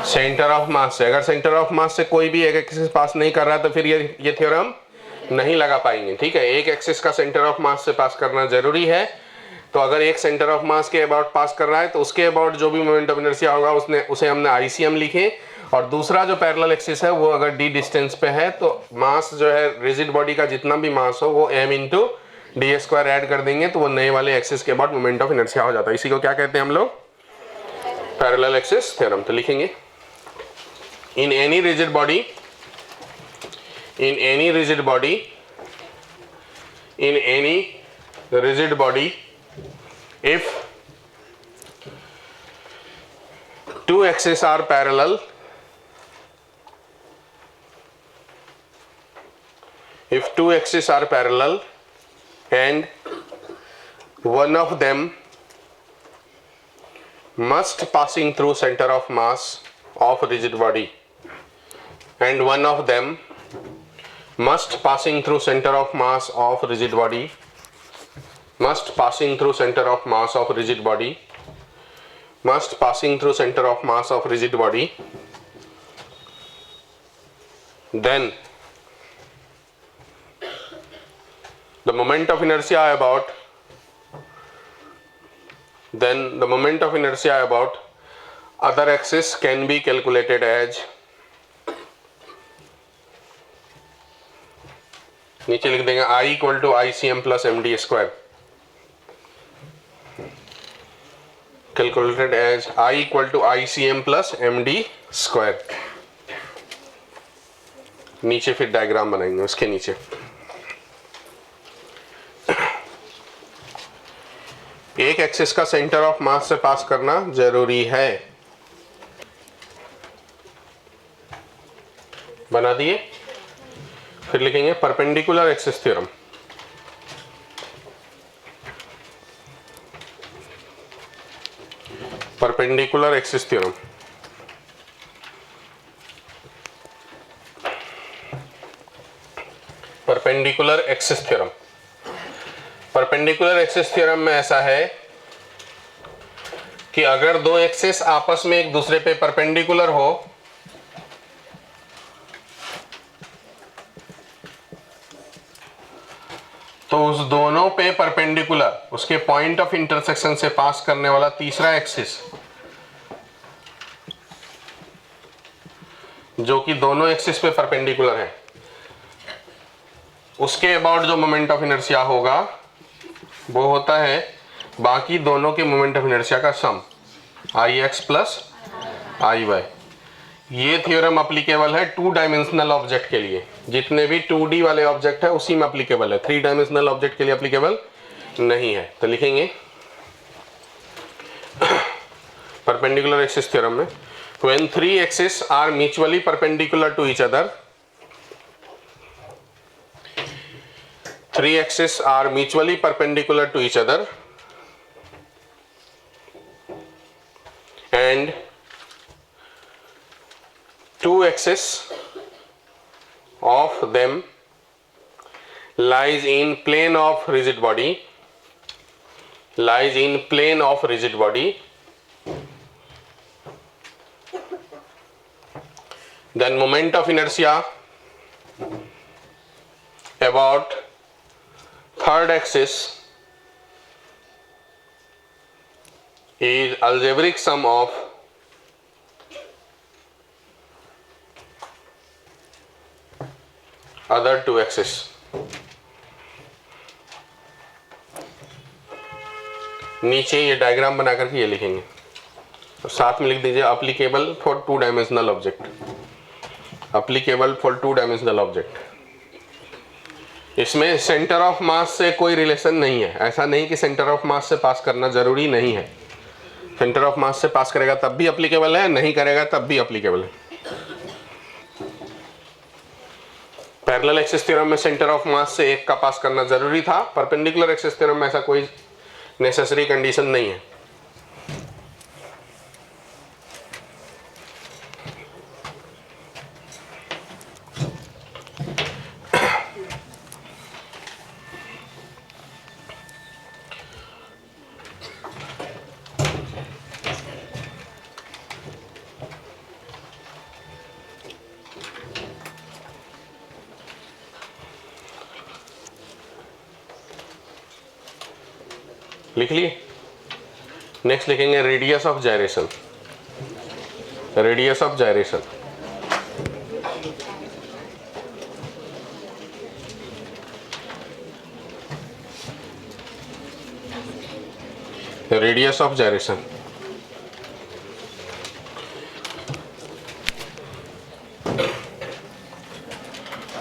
सेंटर ऑफ मास से। अगर सेंटर ऑफ मास से कोई भी एक एक्सिस पास नहीं कर रहा तो फिर ये थ्योरम नहीं लगा पाएंगे। ठीक है, एक एक्सिस का सेंटर ऑफ मास से पास करना जरूरी है। तो अगर एक सेंटर ऑफ मास के अबाउट पास कर रहा है तो उसके अबाउट जो भी मोमेंट ऑफ इनर्शिया होगा उसे हमने ICM लिखे, और दूसरा जो पैरेलल एक्सिस है वो अगर d डिस्टेंस पे है तो मास जो है रिजिड बॉडी का जितना भी मास हो वो m इंटू d² ऐड कर देंगे, तो वो नए वाले एक्सिस के अबाउट मोमेंट ऑफ इनर्शिया हो जाता है। इसी को क्या कहते हैं हम लोग, पैरेलल एक्सिस थ्योरम। तो लिखेंगे in any rigid body if two axes are parallel, and one of them must passing through center of mass of rigid body, and one of them must passing through center of mass of rigid body, must passing through center of mass of rigid body, must passing through center of mass of rigid body, then the moment of inertia about other axis can be calculated as, नीचे लिख देंगे I = ICM plus MD², calculated as I = ICM plus MD²। नीचे फिर diagram बनाएंगे उसके नीचे। एक axis का सेंटर ऑफ मास से पास करना जरूरी है। बना दिए, फिर लिखेंगे perpendicular axis theorem. Perpendicular axis theorem, perpendicular axis theorem. Perpendicular axis theorem में ऐसा है कि अगर दो एक्सिस आपस में एक दूसरे पे परपेंडिकुलर हो तो उस दोनों पे परपेंडिकुलर उसके पॉइंट ऑफ इंटरसेक्शन से पास करने वाला तीसरा एक्सिस जो कि दोनों एक्सिस पे परपेंडिकुलर है, उसके अबाउट जो मोमेंट ऑफ इनर्शिया होगा वो होता है बाकी दोनों के मोमेंट ऑफ इनर्शिया का सम, Ix प्लस Iy। ये थ्योरम अप्लीकेबल है 2 डायमेंशनल ऑब्जेक्ट के लिए। जितने भी 2D वाले ऑब्जेक्ट है उसी में अप्लीकेबल है, 3 डायमेंशनल ऑब्जेक्ट के लिए अप्लीकेबल नहीं है। तो लिखेंगे परपेंडिकुलर एक्सिस थ्योरम में, when 3 axes are mutually perpendicular to each other, 3 axes are mutually perpendicular to each other and 2 axes of them lies in plane of rigid body, then moment of inertia about third axis is algebraic sum of other 2 axes। नीचे ये diagram बना करके ये लिखेंगे और साथ में लिख दीजिए applicable for 2 dimensional object, applicable for 2 dimensional object. इसमें सेंटर ऑफ मास से कोई रिलेशन नहीं है। ऐसा नहीं कि सेंटर ऑफ मास से पास करना जरूरी नहीं है। सेंटर ऑफ मास से पास करेगा तब भी अप्लीकेबल है, नहीं करेगा तब भी अप्लीकेबल है। पैरेलल एक्सिस थ्योरम में सेंटर ऑफ मास से एक का पास करना जरूरी था, परपेंडिकुलर एक्सिस थ्योरम में ऐसा कोई नेसेसरी कंडीशन नहीं है। लिख लिए। नेक्स्ट लिखेंगे radius of gyration. Radius of gyration radius of gyration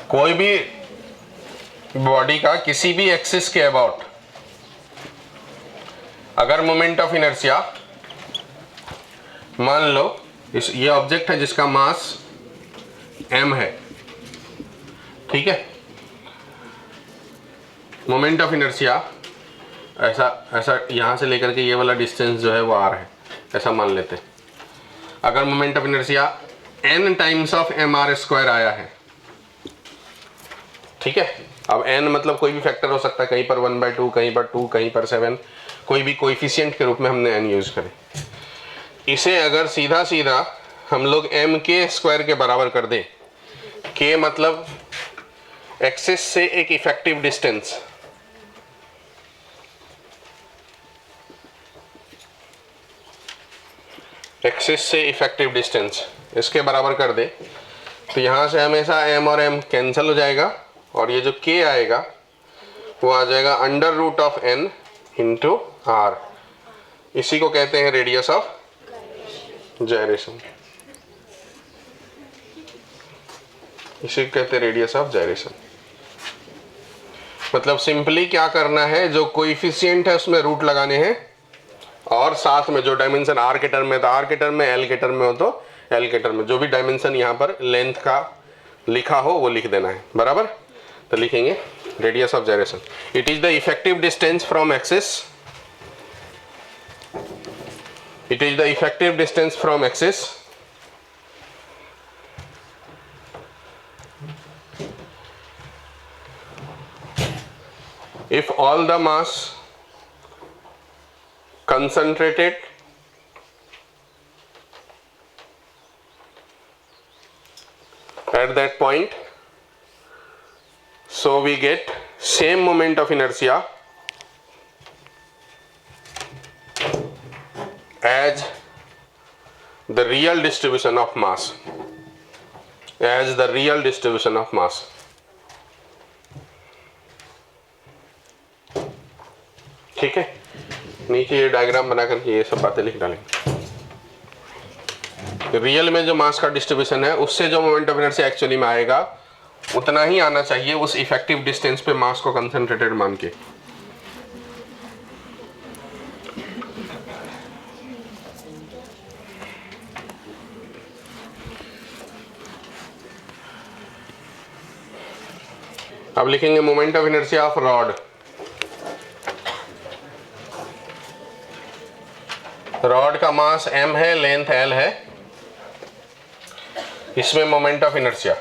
कोई भी बॉडी का किसी भी एक्सिस के अबाउट अगर मोमेंट ऑफ इनर्शिया, मान लो ये ऑब्जेक्ट है जिसका मास m है, ठीक है, मोमेंट ऑफ इनर्शिया ऐसा यहां से लेकर के ये वाला डिस्टेंस जो है वो r है, ऐसा मान लेते हैं। अगर moment of inertia n times of mr² आया है, ठीक है। अब n मतलब कोई भी फैक्टर हो सकता है, कहीं पर 1/2, कहीं पर 2, कहीं पर 7, कोई भी कोएफिशिएंट के रूप में हमने n यूज करें। इसे अगर सीधा सीधा हम लोग mk² के बराबर कर दें, k मतलब एक्सिस से एक इफेक्टिव डिस्टेंस, एक्सिस से इफेक्टिव डिस्टेंस, इसके बराबर कर दे तो यहां से हमेशा m और m कैंसिल हो जाएगा और ये जो k आएगा वो आ जाएगा √n इंटू r। इसी को कहते हैं रेडियस ऑफ जायरेशन। इसी को कहते हैं रेडियस ऑफ जायरेशन। मतलब सिंपली क्या करना है, जो कोएफिशिएंट है उसमें रूट लगाने हैं और साथ में जो डायमेंशन r के टर्म में, तो r के टर्म में, l के टर्म में हो तो l के टर्म में, जो भी डायमेंशन यहाँ पर लेंथ का लिखा हो वो लिख देना है, बराबर। तो लिखेंगे radius of gyration, it is the effective distance from axis, it is the effective distance from axis if all the mass concentrated at that point, so we get same moment of inertia as the real distribution of mass, as the real distribution of mass। ठीक है, नीचे ये diagram बना करके ये सब बातें लिख डालेंगे। रियल में जो मास का डिस्ट्रीब्यूशन है उससे जो मोमेंट ऑफ इनर्शिया एक्चुअली में आएगा उतना ही आना चाहिए उस इफेक्टिव डिस्टेंस पे मास को कंसंट्रेटेड मान के। अब लिखेंगे moment of inertia of rod. Rod का मास m है, लेंथ l है, इसमें मोमेंट ऑफ इनर्शिया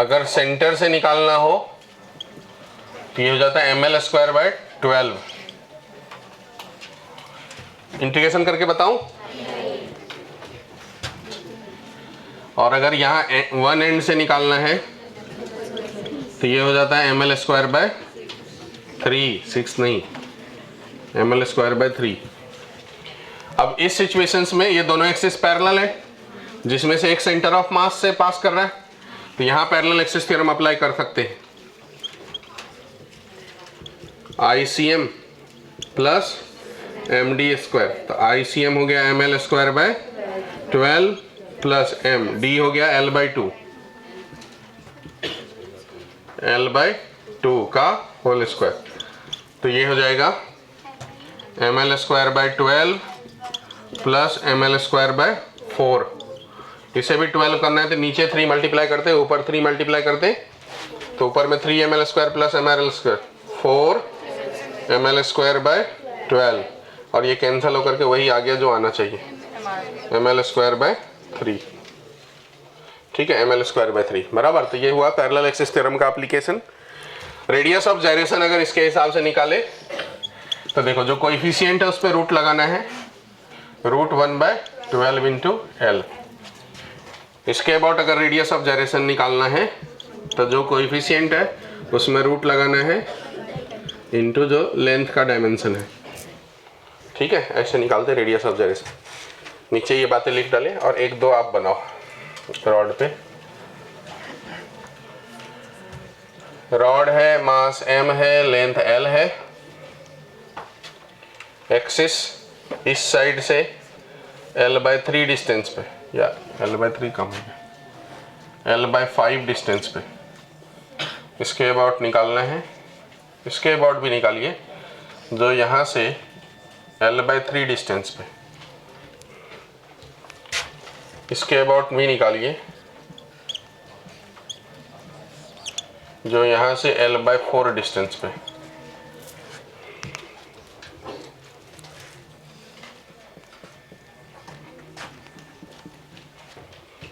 अगर सेंटर से निकालना हो तो ये हो जाता है ml²/12। इंटीग्रेशन करके बताऊं, और अगर यहाँ वन एंड से निकालना है तो ये हो जाता है ml²/3, 6 नहीं, ml²/3। अब इस सिचुएशंस में ये दोनों एक्सिस पैरेलल है जिसमें से एक सेंटर ऑफ मास से पास कर रहा है, तो यहाँ पैरेलल एक्सिस थ्योरम अप्लाई कर सकते हैं। ICM प्लस MD², तो ICM हो गया ml²/12 प्लस m, d हो गया L/2, L/2 का होल स्क्वायर, तो ये हो जाएगा ml²/12 प्लस ml²/4। इसे भी 12 करना है तो नीचे 3 मल्टीप्लाई करते, ऊपर 3 मल्टीप्लाई करते, तो ऊपर में 3ml² प्लस ml², 4 ml²/12, और ये कैंसिल होकर के वही आ गया जो आना चाहिए, ml²/3। ठीक है, ml²/3 बराबर। तो ये हुआ पैरेलल एक्सिस थ्योरम का एप्लीकेशन। रेडियस ऑफ जाइरेशन अगर इसके हिसाब से निकाले तो देखो जो कोएफिशिएंट है उस पर रूट लगाना है, √1/12 इंटू L। इसके अबाउट अगर रेडियस ऑफ जाइरेशन निकालना है तो जो कोएफिशिएंट है उसमें रूट लगाना है इंटू जो लेंथ का डायमेंशन है। ठीक है, ऐसे निकालते रेडियस ऑफ जाइरेशन। नीचे ये बातें लिख डालें और 1-2 आप बनाओ रॉड पे। रॉड है, मास m है, लेंथ L है, एक्सिस इस साइड से L/3 डिस्टेंस पे, या L/3 कम है, L/5 डिस्टेंस पे इसके अबाउट निकालना है। इसके अबाउट भी निकालिए जो यहाँ से L/3 डिस्टेंस पे, इसके अबाउट भी निकालिए जो यहाँ से L/4 डिस्टेंस पे।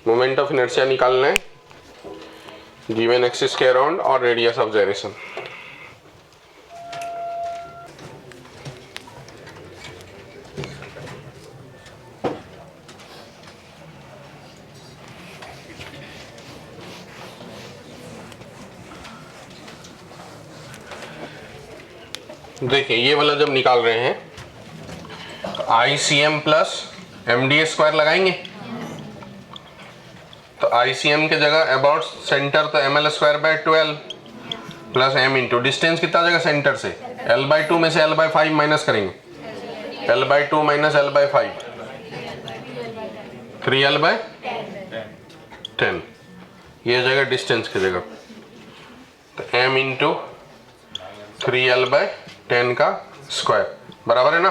मोमेंट ऑफ इनर्शिया निकालना है गिवन एक्सिस के अराउंड और रेडियस ऑफ जाइरेशन। देखिए ये वाला जब निकाल रहे हैं तो ICM प्लस MDA² लगाएंगे, तो ICM के जगह अबाउट सेंटर तो ml²/12 plus m into distance कितना जगह सेंटर से, L/2 में से L/5 माइनस करेंगे, L/2 माइनस L/5, 3L/10, ये जगह डिस्टेंस की जगह, तो m इंटू 3L/10 का स्क्वायर बराबर है ना।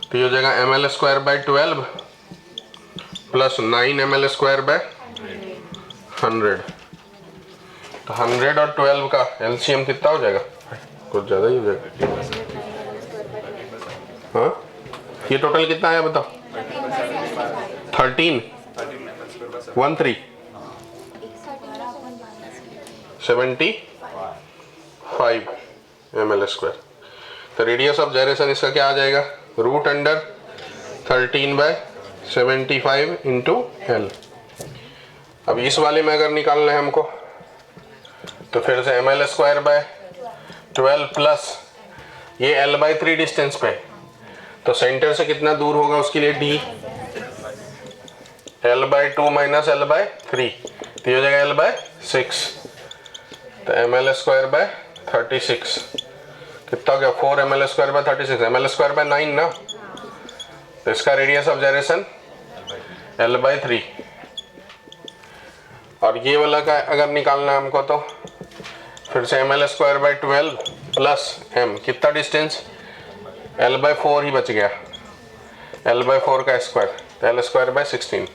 तो ये जगह ml²/12 प्लस 9ml²/100, तो 100 और 12 का LCM कितना हो जाएगा, कुछ ज़्यादा ही हो जाएगा। हाँ, ये टोटल कितना आया बताओ, 13 75 ml²। तो रेडियस ऑफ जाइरेशन इसका क्या आ जाएगा, √13/75 इंटू L। अब इस वाले में अगर निकालना है हमको तो फिर से ml²/12 प्लस ये L/3 डिस्टेंस पे, तो सेंटर से कितना दूर होगा उसके लिए D, L/2 माइनस L/3, तो ये हो जाएगा L/6, तो ml²/36 कितना हो गया, 4 ml²/36, ml²/9 ना, तो इसका रेडियस ऑफ जाइरेशन L/3। और ये वाला का अगर निकालना है हमको तो फिर से ml²/12 प्लस m, कितना डिस्टेंस, L/4 ही बच गया, L/4 का स्क्वायर, तो L²/16,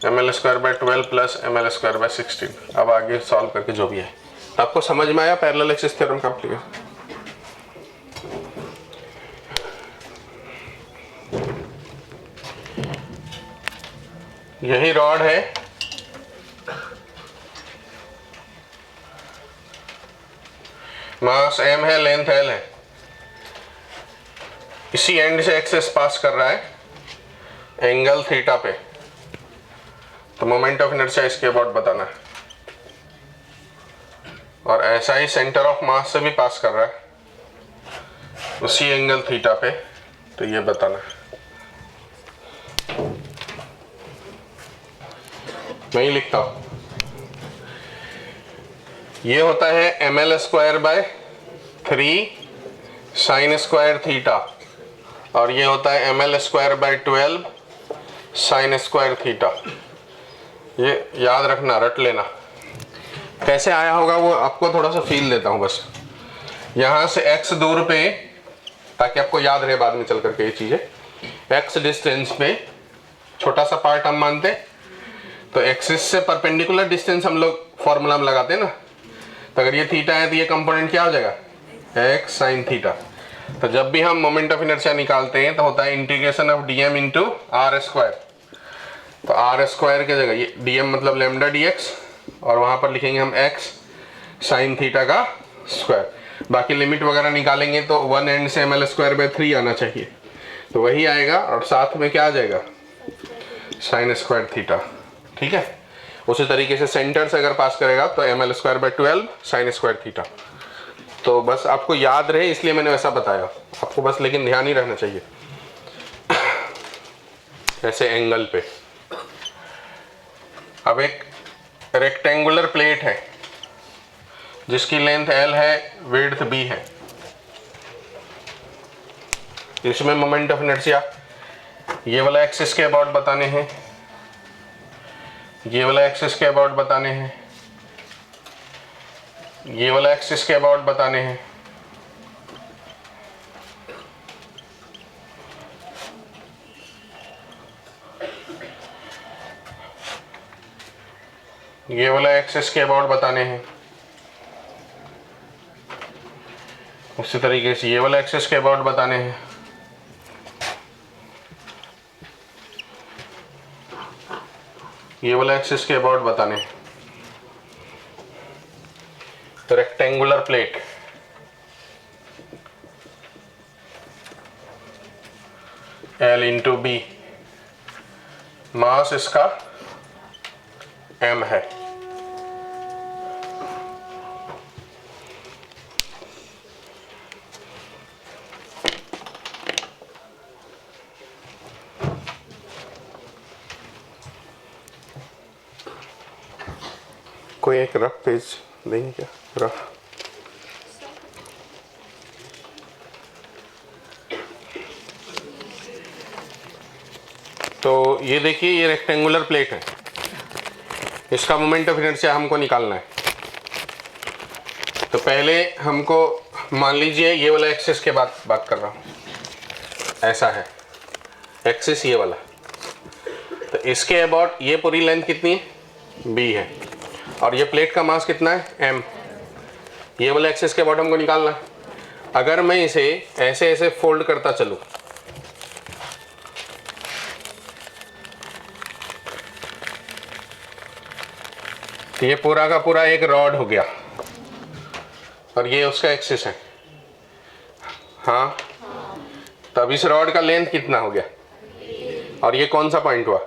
ml²/12 प्लस ml²/16। अब आगे सॉल्व करके जो भी है आपको समझ में आया पैरेलल एक्सिस थ्योरम का एप्लीकेशन। यही रॉड है, मास m है, लेंथ L है, इसी एंड से एक्सिस पास कर रहा है एंगल थीटा पे, तो मोमेंट ऑफ इनर्शिया इसके अबाउट बताना है, और ऐसा ही सेंटर ऑफ मास से भी पास कर रहा है उसी एंगल थीटा पे, तो ये बताना है। मैं ही लिखता हूं, ये होता है ml²/3 sin² थीटा, और ये होता है ml²/12 साइन स्क्वायर थीटा। ये याद रखना, रट लेना। कैसे आया होगा वो आपको थोड़ा सा फील देता हूँ बस। यहाँ से x दूर पे, ताकि आपको याद रहे बाद में चल करके ये चीज़ें, x डिस्टेंस पे छोटा सा पार्ट हम मानते, तो एक्सिस से परपेंडिकुलर डिस्टेंस हम लोग फॉर्मूला में लगाते हैं ना। तो अगर ये थीटा है तो ये कंपोनेंट क्या हो जाएगा, x साइन थीटा। तो जब भी हम मोमेंट ऑफ इनर्शिया निकालते हैं तो होता है integration of dm into R square. तो आर स्क्वायर की जगह ये dm मतलब लेमडा dx, और वहाँ पर लिखेंगे हम x साइन थीटा का स्क्वायर। बाकी लिमिट वगैरह निकालेंगे तो 1 एंड से ml²/3 आना चाहिए, तो वही आएगा। और साथ में क्या आ जाएगा, साइन स्क्वायर थीटा। ठीक है, उसी तरीके से सेंटर से अगर पास करेगा तो ml²/12 साइन स्क्वायर थीटा। तो बस आपको याद रहे इसलिए मैंने वैसा बताया आपको, बस लेकिन ध्यान ही रहना चाहिए। ऐसे एंगल पे अब एक रेक्टेंगुलर प्लेट है जिसकी लेंथ L है, विड्थ B है। इसमें मोमेंट ऑफ इनर्शिया ये वाला एक्सिस के अबाउट बताने हैं, ये वाला एक्सिस के अबाउट बताने हैं, ये वाला एक्सिस के अबाउट बताने हैं। ये वाला एक्सिस के अबाउट बताने हैं। उसी तरीके से ये वाला एक्सिस के अबाउट बताने हैं। ये वाला एक्सिस के अबाउट बताने हैं। तो rectangular plate L into B, मास इसका m है। कोई एक रफ पेज देंगे क्या, रफ? तो ये देखिए, ये रेक्टेंगुलर प्लेट है, इसका मोमेंट ऑफ इनर्शिया हमको निकालना है। तो पहले हमको मान लीजिए ये वाला एक्सिस के बात कर रहा हूँ, ऐसा है एक्सिस ये वाला। तो इसके अबाउट ये पूरी लेंथ कितनी है, b है, और ये प्लेट का मास कितना है, m। ये वाला एक्सिस के अबाउट हमको निकालना है। अगर मैं इसे ऐसे ऐसे फोल्ड करता चलूँ, ये पूरा का पूरा एक रॉड हो गया और ये उसका एक्सिस है। हाँ, तब इस रॉड का लेंथ कितना हो गया, और ये कौन सा पॉइंट हुआ,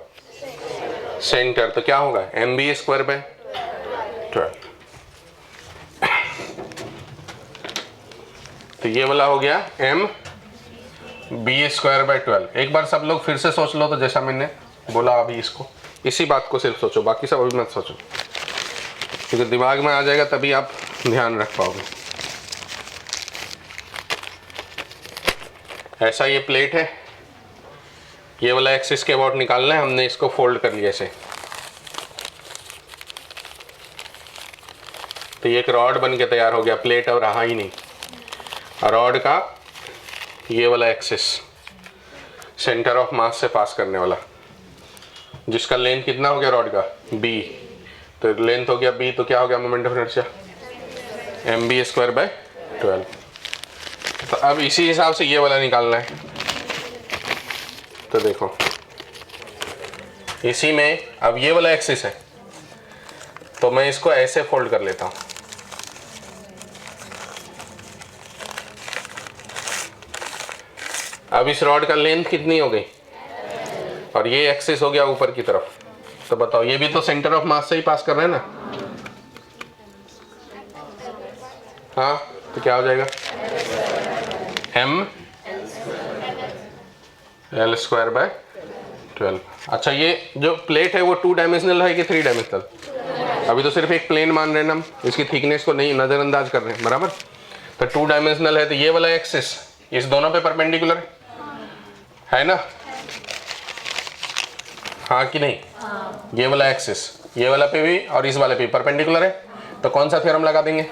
सेंटर। तो क्या होगा, mb²/12। तो ये वाला हो गया mb²/12। एक बार सब लोग फिर से सोच लो, तो जैसा मैंने बोला अभी, इसको इसी बात को सिर्फ सोचो, बाकी सब अभी मत सोचो, क्योंकि दिमाग में आ जाएगा तभी आप ध्यान रख पाओगे। ऐसा ये प्लेट है, ये वाला एक्सिस के अबाउट निकालना है, हमने इसको फोल्ड कर लिया ऐसे। तो ये एक रॉड बन के तैयार हो गया, प्लेट और रहा ही नहीं। रॉड का ये वाला एक्सिस सेंटर ऑफ मास से पास करने वाला, जिसका लेंथ कितना हो गया रॉड का, b। तो लेंथ हो गया b, तो क्या हो गया मोमेंट ऑफ इनर्शिया, mb²/12। तो अब इसी हिसाब से ये वाला निकालना है। तो देखो, इसी में अब ये वाला एक्सिस है, तो मैं इसको ऐसे फोल्ड कर लेता हूँ। अब इस रॉड का लेंथ कितनी हो गई, और ये एक्सिस हो गया ऊपर की तरफ। तो बताओ, ये भी तो सेंटर ऑफ मास से ही पास कर रहे हैं ना। हाँ, तो क्या हो जाएगा, ml²/12। अच्छा, ये जो प्लेट है वो 2 डायमेंशनल है कि 3 डायमेंशनल? अभी तो सिर्फ एक प्लेन मान रहे हैं हम, इसकी थिकनेस को नहीं नज़रअंदाज कर रहे हैं, बराबर। तो 2 डायमेंशनल है, तो ये वाला एक्सिस इस दोनों पे परपेंडिकुलर है ना। हाँ कि नहीं? ये वाला एक्सिस ये वाला पे भी और इस वाले पे परपेंडिकुलर है, तो कौन सा थ्योरम लगा देंगे?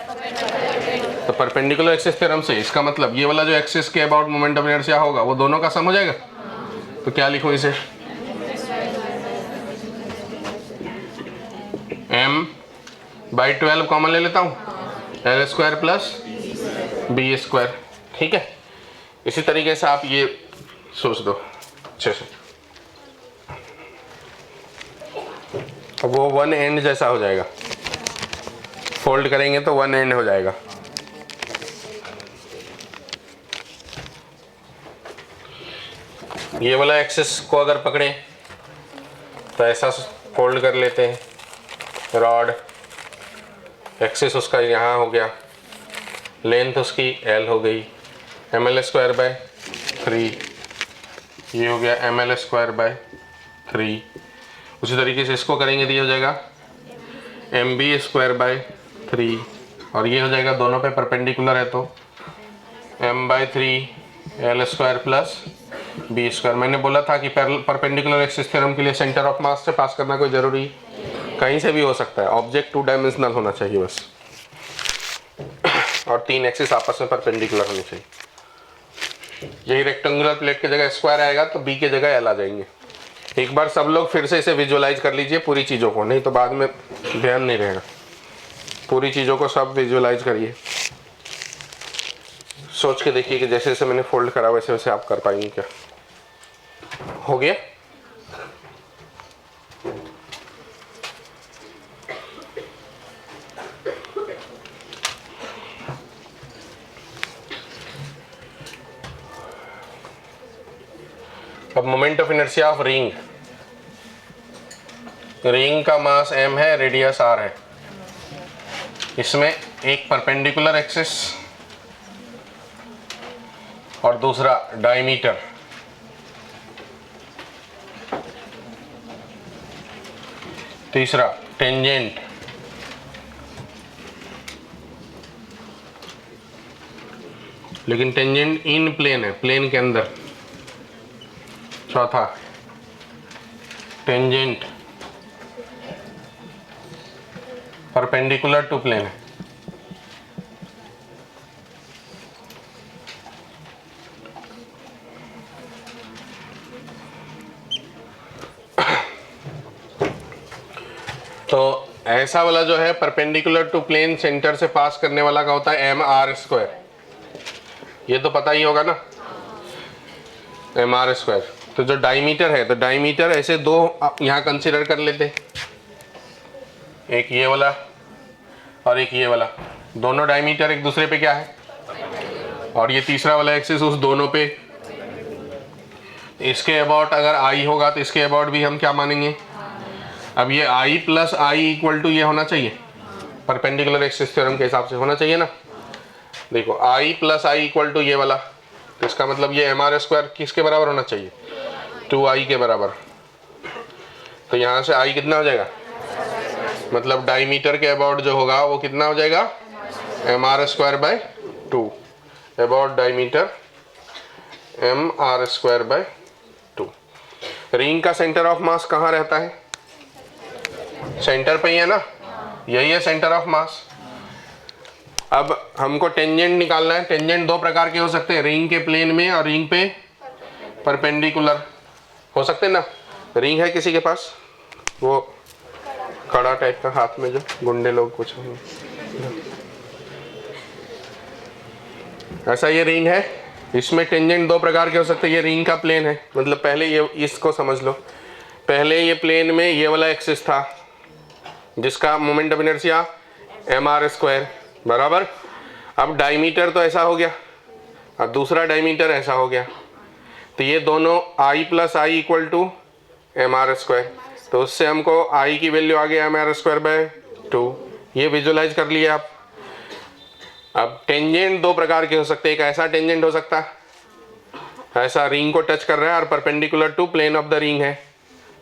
तो परपेंडिकुलर एक्सिस थ्योरम से इसका मतलब ये वाला जो एक्सिस के अबाउट मोमेंट ऑफ इनर्शिया होगा वो दोनों का सम हो जाएगा। तो क्या लिखूं इसे? m/12 कॉमन ले लेता हूँ, l² प्लस b²। ठीक है, इसी तरीके से आप ये सोच दो अच्छे से। अब वो वन एंड जैसा हो जाएगा, फोल्ड करेंगे तो वन एंड हो जाएगा। ये वाला एक्सिस को अगर पकड़े तो ऐसा फोल्ड कर लेते हैं, रॉड एक्सिस उसका यहाँ हो गया, लेंथ उसकी l हो गई, ml²/3, ये हो गया ml²/3। उसी तरीके से इसको करेंगे तो ये हो जाएगा mb²/3, और ये हो जाएगा दोनों पे परपेंडिकुलर है तो m/3 l² प्लस b²। मैंने बोला था कि परपेंडिकुलर एक्सिस थ्योरम के लिए सेंटर ऑफ मास से पास करना कोई ज़रूरी, कहीं से भी हो सकता है, ऑब्जेक्ट 2 डायमेंशनल होना चाहिए बस, और 3 एक्सिस आपस में परपेंडिकुलर होनी चाहिए। यही रेक्टेंगुलर प्लेट की जगह स्क्वायर आएगा तो बी की जगह एल आ जाएंगे। एक बार सब लोग फिर से इसे विजुअलाइज कर लीजिए पूरी चीज़ों को, नहीं तो बाद में ध्यान नहीं रहेगा। पूरी चीज़ों को सब विजुअलाइज करिए, सोच के देखिए कि जैसे जैसे मैंने फोल्ड करा वैसे वैसे आप कर पाएंगे क्या। हो गया? अब moment of inertia of ring, ring का मास m है, रेडियस r है। इसमें एक परपेंडिकुलर एक्सिस और दूसरा डायमीटर, तीसरा टेंजेंट, लेकिन टेंजेंट इन प्लेन है, प्लेन के अंदर। चौथा टेंजेंट परपेंडिकुलर टू प्लेन है। तो ऐसा वाला जो है परपेंडिकुलर टू प्लेन सेंटर से पास करने वाला का होता है mr²। ये तो पता ही होगा ना, mr²। तो जो डायमीटर है, तो डायमीटर ऐसे दो यहाँ कंसीडर कर लेते हैं, एक ये वाला और एक ये वाला। दोनों डायमीटर एक दूसरे पे क्या है, और ये तीसरा वाला एक्सिस उस दोनों पे। इसके अबाउट अगर i होगा तो इसके अबाउट भी हम क्या मानेंगे? अब ये i plus i equal to ये होना चाहिए, परपेंडिकुलर एक्सिस थ्योरम के हिसाब से होना चाहिए ना। देखो i plus i equal to ये वाला, तो इसका मतलब ये mr² किसके बराबर होना चाहिए? 2i के बराबर। तो यहाँ से i कितना हो जाएगा, मतलब डायमीटर के अबाउट जो होगा वो कितना हो जाएगा? mr²/2, about diameter mr²/2। Ring का सेंटर ऑफ मास कहाँ रहता है? सेंटर पे ही है ना, यही है सेंटर ऑफ मास। अब हमको टेंजेंट निकालना है। टेंजेंट दो प्रकार के हो सकते हैं, रिंग के प्लेन में और रिंग पे परपेंडिकुलर हो सकते हैं ना। रिंग है किसी के पास, वो कड़ा टाइप का हाथ में जो गुंडे लोग कुछ ऐसा, ये रिंग है। इसमें टेंजेंट दो प्रकार के हो सकते हैं। ये रिंग का प्लेन है, मतलब पहले ये इसको समझ लो, पहले ये प्लेन में ये वाला एक्सिस था जिसका मोमेंट ऑफ इनर्शिया mr² बराबर। अब डायमीटर तो ऐसा हो गया और दूसरा डायमीटर ऐसा हो गया, तो ये दोनों i plus i equal to mr²। तो उससे हमको i की वैल्यू आ गई mr²/2। ये विजुअलाइज कर लिया आप। अब टेंजेंट दो प्रकार के हो सकते हैं। एक ऐसा टेंजेंट हो सकता है, ऐसा रिंग को टच कर रहा है और perpendicular to plane of the ring है,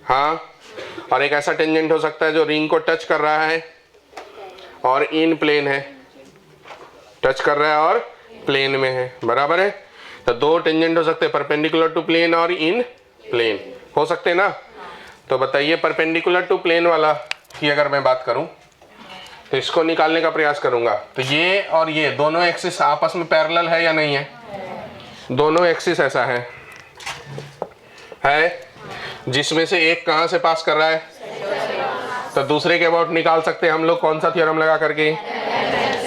हाँ। और एक ऐसा टेंजेंट हो सकता है जो रिंग को टच कर रहा है और इन प्लेन है, टच कर रहा है और प्लेन में है, बराबर है। तो दो टेंजेंट हो सकते हैं, परपेंडिकुलर टू प्लेन और इन प्लेन हो सकते हैं ना। तो बताइए परपेंडिकुलर टू प्लेन वाला की अगर मैं बात करूं तो इसको निकालने का प्रयास करूंगा। तो ये और ये दोनों एक्सिस आपस में पैरेलल है या नहीं है? दोनों एक्सिस ऐसा है जिसमें से एक कहां से पास कर रहा है? तो दूसरे के अबाउट निकाल सकते हैं हम लोग कौन सा थ्योरम लगा करके?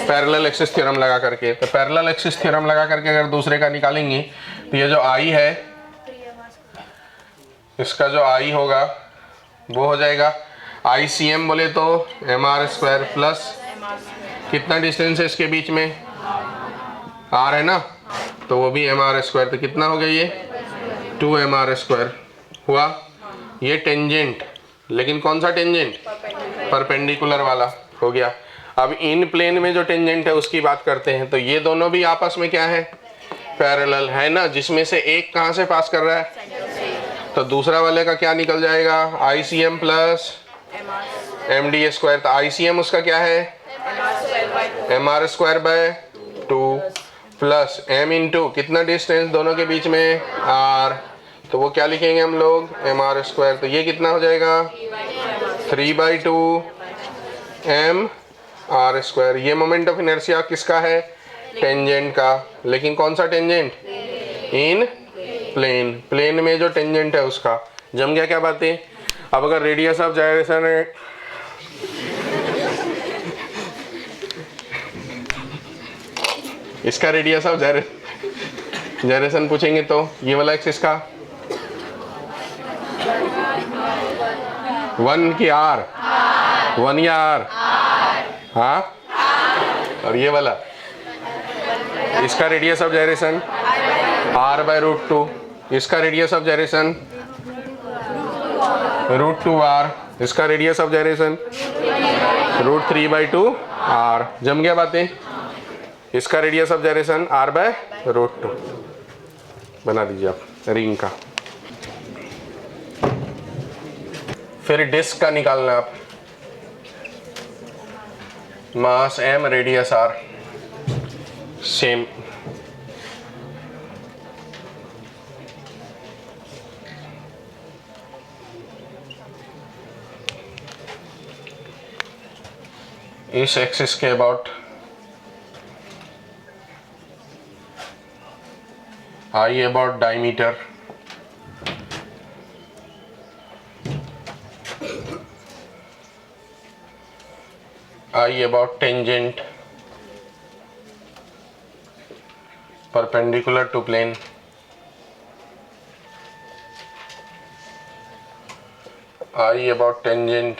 पैरेलल एक्सिस थ्योरम लगा करके। तो पैरेलल एक्सिस थ्योरम लगा करके अगर दूसरे का निकालेंगे तो ये जो आई है इसका जो आई होगा वो हो जाएगा ICM बोले तो MR² प्लस कितना डिस्टेंस है इसके बीच में? R है ना, तो वो भी MR²। तो कितना हो गया ये? 2MR² हुआ। ये टेंजेंट, लेकिन कौन सा टेंजेंट? परपेंडिकुलर वाला हो गया। अब इन प्लेन में जो टेंजेंट है उसकी बात करते हैं। तो ये दोनों भी आपस में क्या है? पैरेलल है ना, जिसमें से एक कहां से पास कर रहा है? तो दूसरा वाले का क्या निकल जाएगा? ICM plus MD²। तो ICM उसका क्या है? MR²/2 प्लस M इंटू कितना डिस्टेंस दोनों के बीच में? R। तो वो क्या लिखेंगे हम लोग? MR²। तो ये कितना हो जाएगा? 3/2 MR²। ये मोमेंट ऑफ इनर्शिया किसका है? टेंजेंट का। लेकिन कौन सा टेंजेंट? इन प्लेन। प्लेन में जो टेंजेंट है उसका। जम गया क्या बातें? अब अगर रेडियस ऑफ जायरेशन है इसका रेडियस ऑफ जायरेशन पूछेंगे तो ये वाला एक्सिस का 1 की R? 1 या R? हाँ। और ये वाला इसका रेडियस ऑफ जायरेशन R/√2। इसका रेडियस ऑफ जायरेशन √2R। इसका रेडियस ऑफ जायरेशन √3/2 R। जम गया बातें? इसका रेडियस ऑफ जायरेशन R/√2 बना दीजिए आप रिंग का। फिर डिस्क का निकालना आप। मास M, रेडियस R। सेम। इस एक्सिस के about I about diameter, I about tangent, perpendicular to plane, I about tangent,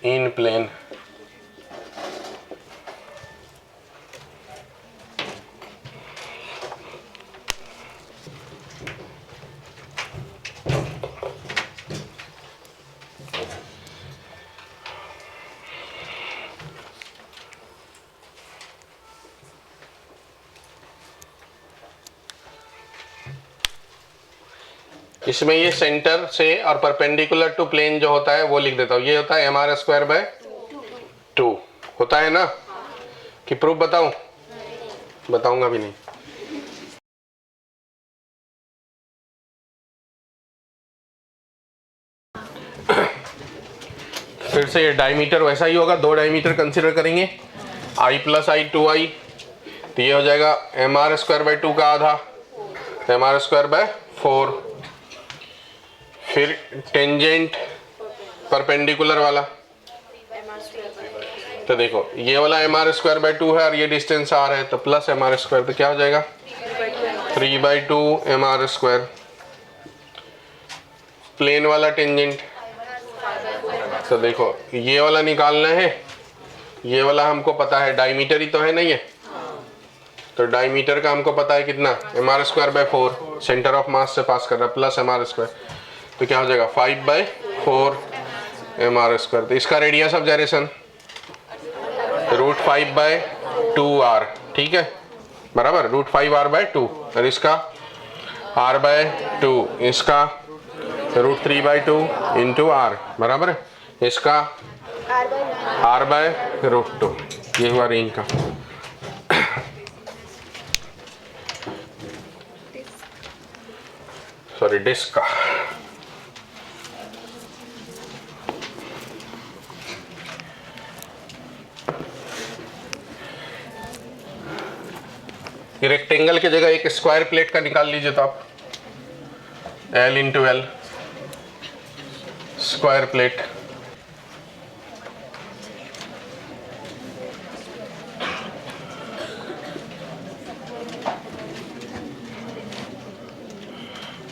in plane, इसमें ये सेंटर से और परपेंडिकुलर टू प्लेन जो होता है वो लिख देता हूँ। ये होता है MR²/2 होता है ना। कि प्रूफ बताऊं? बताऊंगा भी नहीं। फिर से ये डायमीटर वैसा ही होगा। दो डायमीटर कंसीडर करेंगे, I + I 2I। तो ये हो जाएगा MR²/2 का आधा, MR²/4। फिर टेंजेंट परपेंडिकुलर वाला, तो देखो ये वाला MR²/2 है और ये डिस्टेंस R है, तो प्लस MR²। तो क्या हो जाएगा? 3/2 MR²। प्लेन वाला टेंजेंट, तो देखो ये वाला निकालना है। ये वाला हमको पता है, डायमीटर ही तो है नहीं है। तो डायमीटर का हमको पता है कितना? MR²/4। सेंटर ऑफ मास से पास कर रहा है, प्लस MR²। तो क्या हो जाएगा? 5/4 MR²। तो इसका रेडियस ऑफ जायरेशन √5/2R। ठीक है, बराबर √5R/2। और इसका R/2, इसका √3/2 इंटू R, बराबर है। इसका R/√2। ये हुआ रेंज का। सॉरी, डिस्क का। ये रेक्टेंगल की जगह एक स्क्वायर प्लेट का निकाल लीजिए तो आप L into L square plate.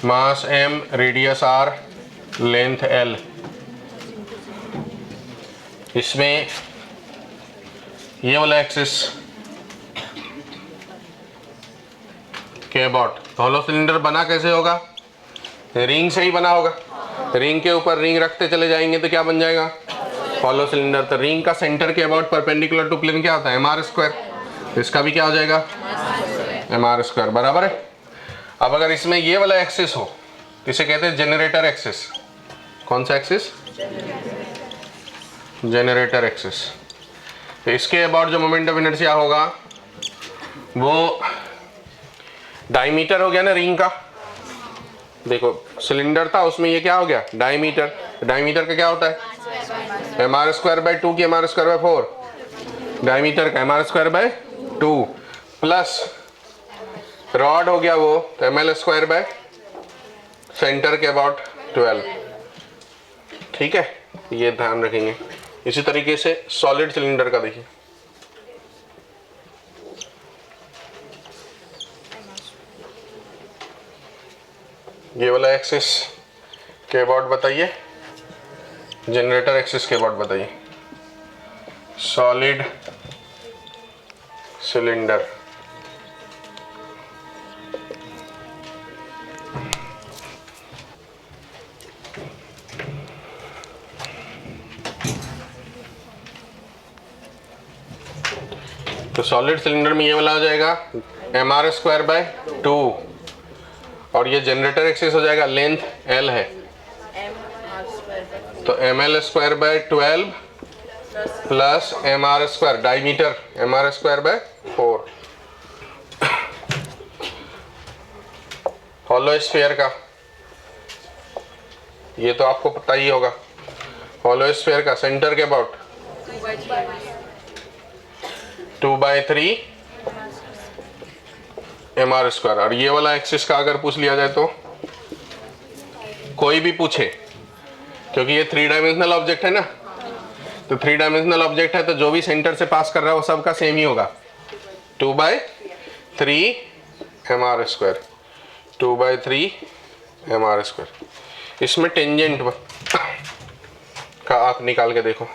Mass m, radius r, length l। इसमें ये वाला एक्सिस के अबाउट हॉलो सिलेंडर बना कैसे होगा? रिंग से ही बना होगा। रिंग के ऊपर रिंग रखते चले जाएंगे तो क्या बन जाएगा? Hollow cylinder. तो रिंग का सेंटर के अबाउट परपेंडिकुलर टू प्लेन क्या होता है? mr square. इसका भी क्या हो जाएगा? mr स्क्वायर, बराबर है। अब अगर इसमें ये वाला एक्सिस हो तो इसे कहते हैं जनरेटर एक्सिस। कौन सा एक्सिस? Generator axis. तो इसके अबाउट जो मोमेंट ऑफ इनर्शिया होगा वो डायमीटर हो गया ना रिंग का। देखो सिलेंडर था उसमें ये क्या हो गया? डायमीटर। डायमीटर का क्या होता है? mr स्क्वायर बाय 2 की mr स्क्वायर बाय 4। डायमीटर का mr square by 2 plus rod हो गया वो तो ml स्क्वायर बाय सेंटर के अबाउट 12। ठीक है, ये ध्यान रखेंगे। इसी तरीके से सॉलिड सिलेंडर का देखिए, ये वाला एक्सिस के अबाउट बताइए, जनरेटर एक्सिस के अबाउट बताइए। सॉलिड सिलेंडर तो सॉलिड सिलेंडर में ये वाला हो जाएगा mr स्क्वायर बाय 2 और ये जनरेटर एक्सिस हो जाएगा, लेंथ l है तो ml square by 12 plus mr square, diameter mr square by 4। Hollow sphere का ये तो आपको पता ही होगा। हॉलो स्फीयर का सेंटर के अबाउट 2/3 mr स्क्वायर। और ये वाला एक्सिस का अगर पूछ लिया जाए तो कोई भी पूछे, क्योंकि ये 3 डायमेंशनल ऑब्जेक्ट है ना, तो 3 डायमेंशनल ऑब्जेक्ट है तो जो भी सेंटर से पास कर रहा है वो सबका सेम ही होगा। 2/3 mr स्क्वायर, 2/3 mr स्क्वायर। इसमें टेंजेंट का आप निकाल के देखो,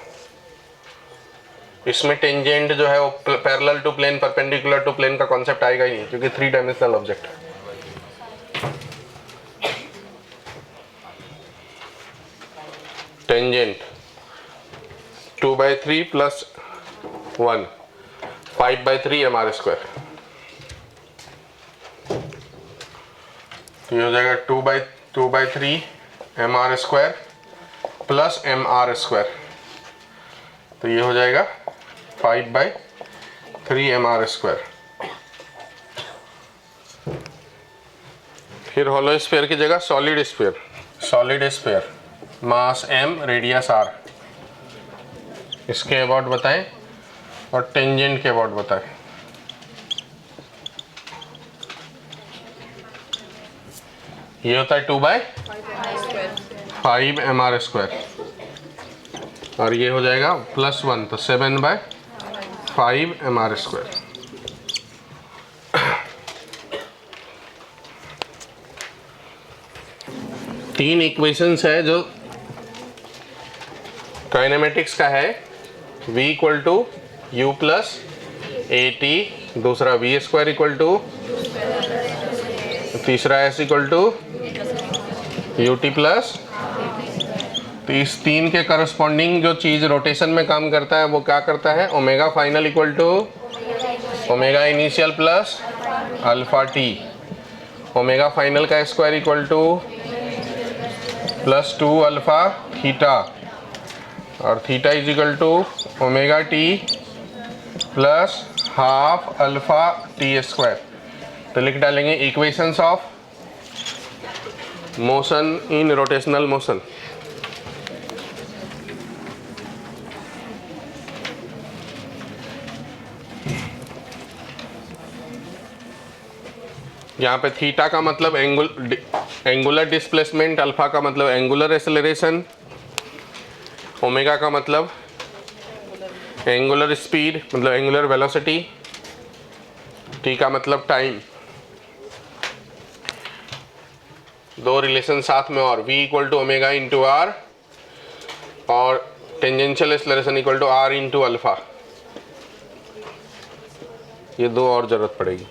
इसमें टेंजेंट जो है वो parallel to plane, perpendicular to plane का कॉन्सेप्ट आएगा ही नहीं, क्योंकि 3 डायमेंशनल ऑब्जेक्ट है। Tangent 2/3 plus 1 5/3 mr square. तो ये हो जाएगा 2/3 mr square plus mr square, तो ये हो जाएगा 5/3 mr स्क्वायर। फिर हॉलो स्फीयर की जगह solid sphere. Solid sphere mass m, radius r, इसके अबाउट बताएं और टेंजेंट के अबाउट बताएं। ये होता है 2/5 mr स्क्वायर और ये हो जाएगा +1 तो 7/5 mr स्क्वायर। तीन इक्वेशंस है जो काइनेमेटिक्स का है। v equal to u plus AT, दूसरा v स्क्वायर इक्वल टू, तीसरा s equal to ut plus. तो इस तीन के करस्पॉन्डिंग जो चीज़ रोटेशन में काम करता है वो क्या करता है? Omega final equal to omega initial plus alpha T. Omega final का square equal to +2 alpha theta और theta is equal to omega T plus half alpha T square. तो लिख डालेंगे equations of motion in rotational motion. यहाँ पे theta का मतलब angular displacement, alpha का मतलब एंगुलर एक्सेलरेशन, ओमेगा का मतलब एंगुलर स्पीड मतलब एंगुलर वेलोसिटी, टी का मतलब टाइम। दो रिलेशन साथ में और v equal to omega into R और tangential acceleration equal to R into alpha, ये दो और जरूरत पड़ेगी।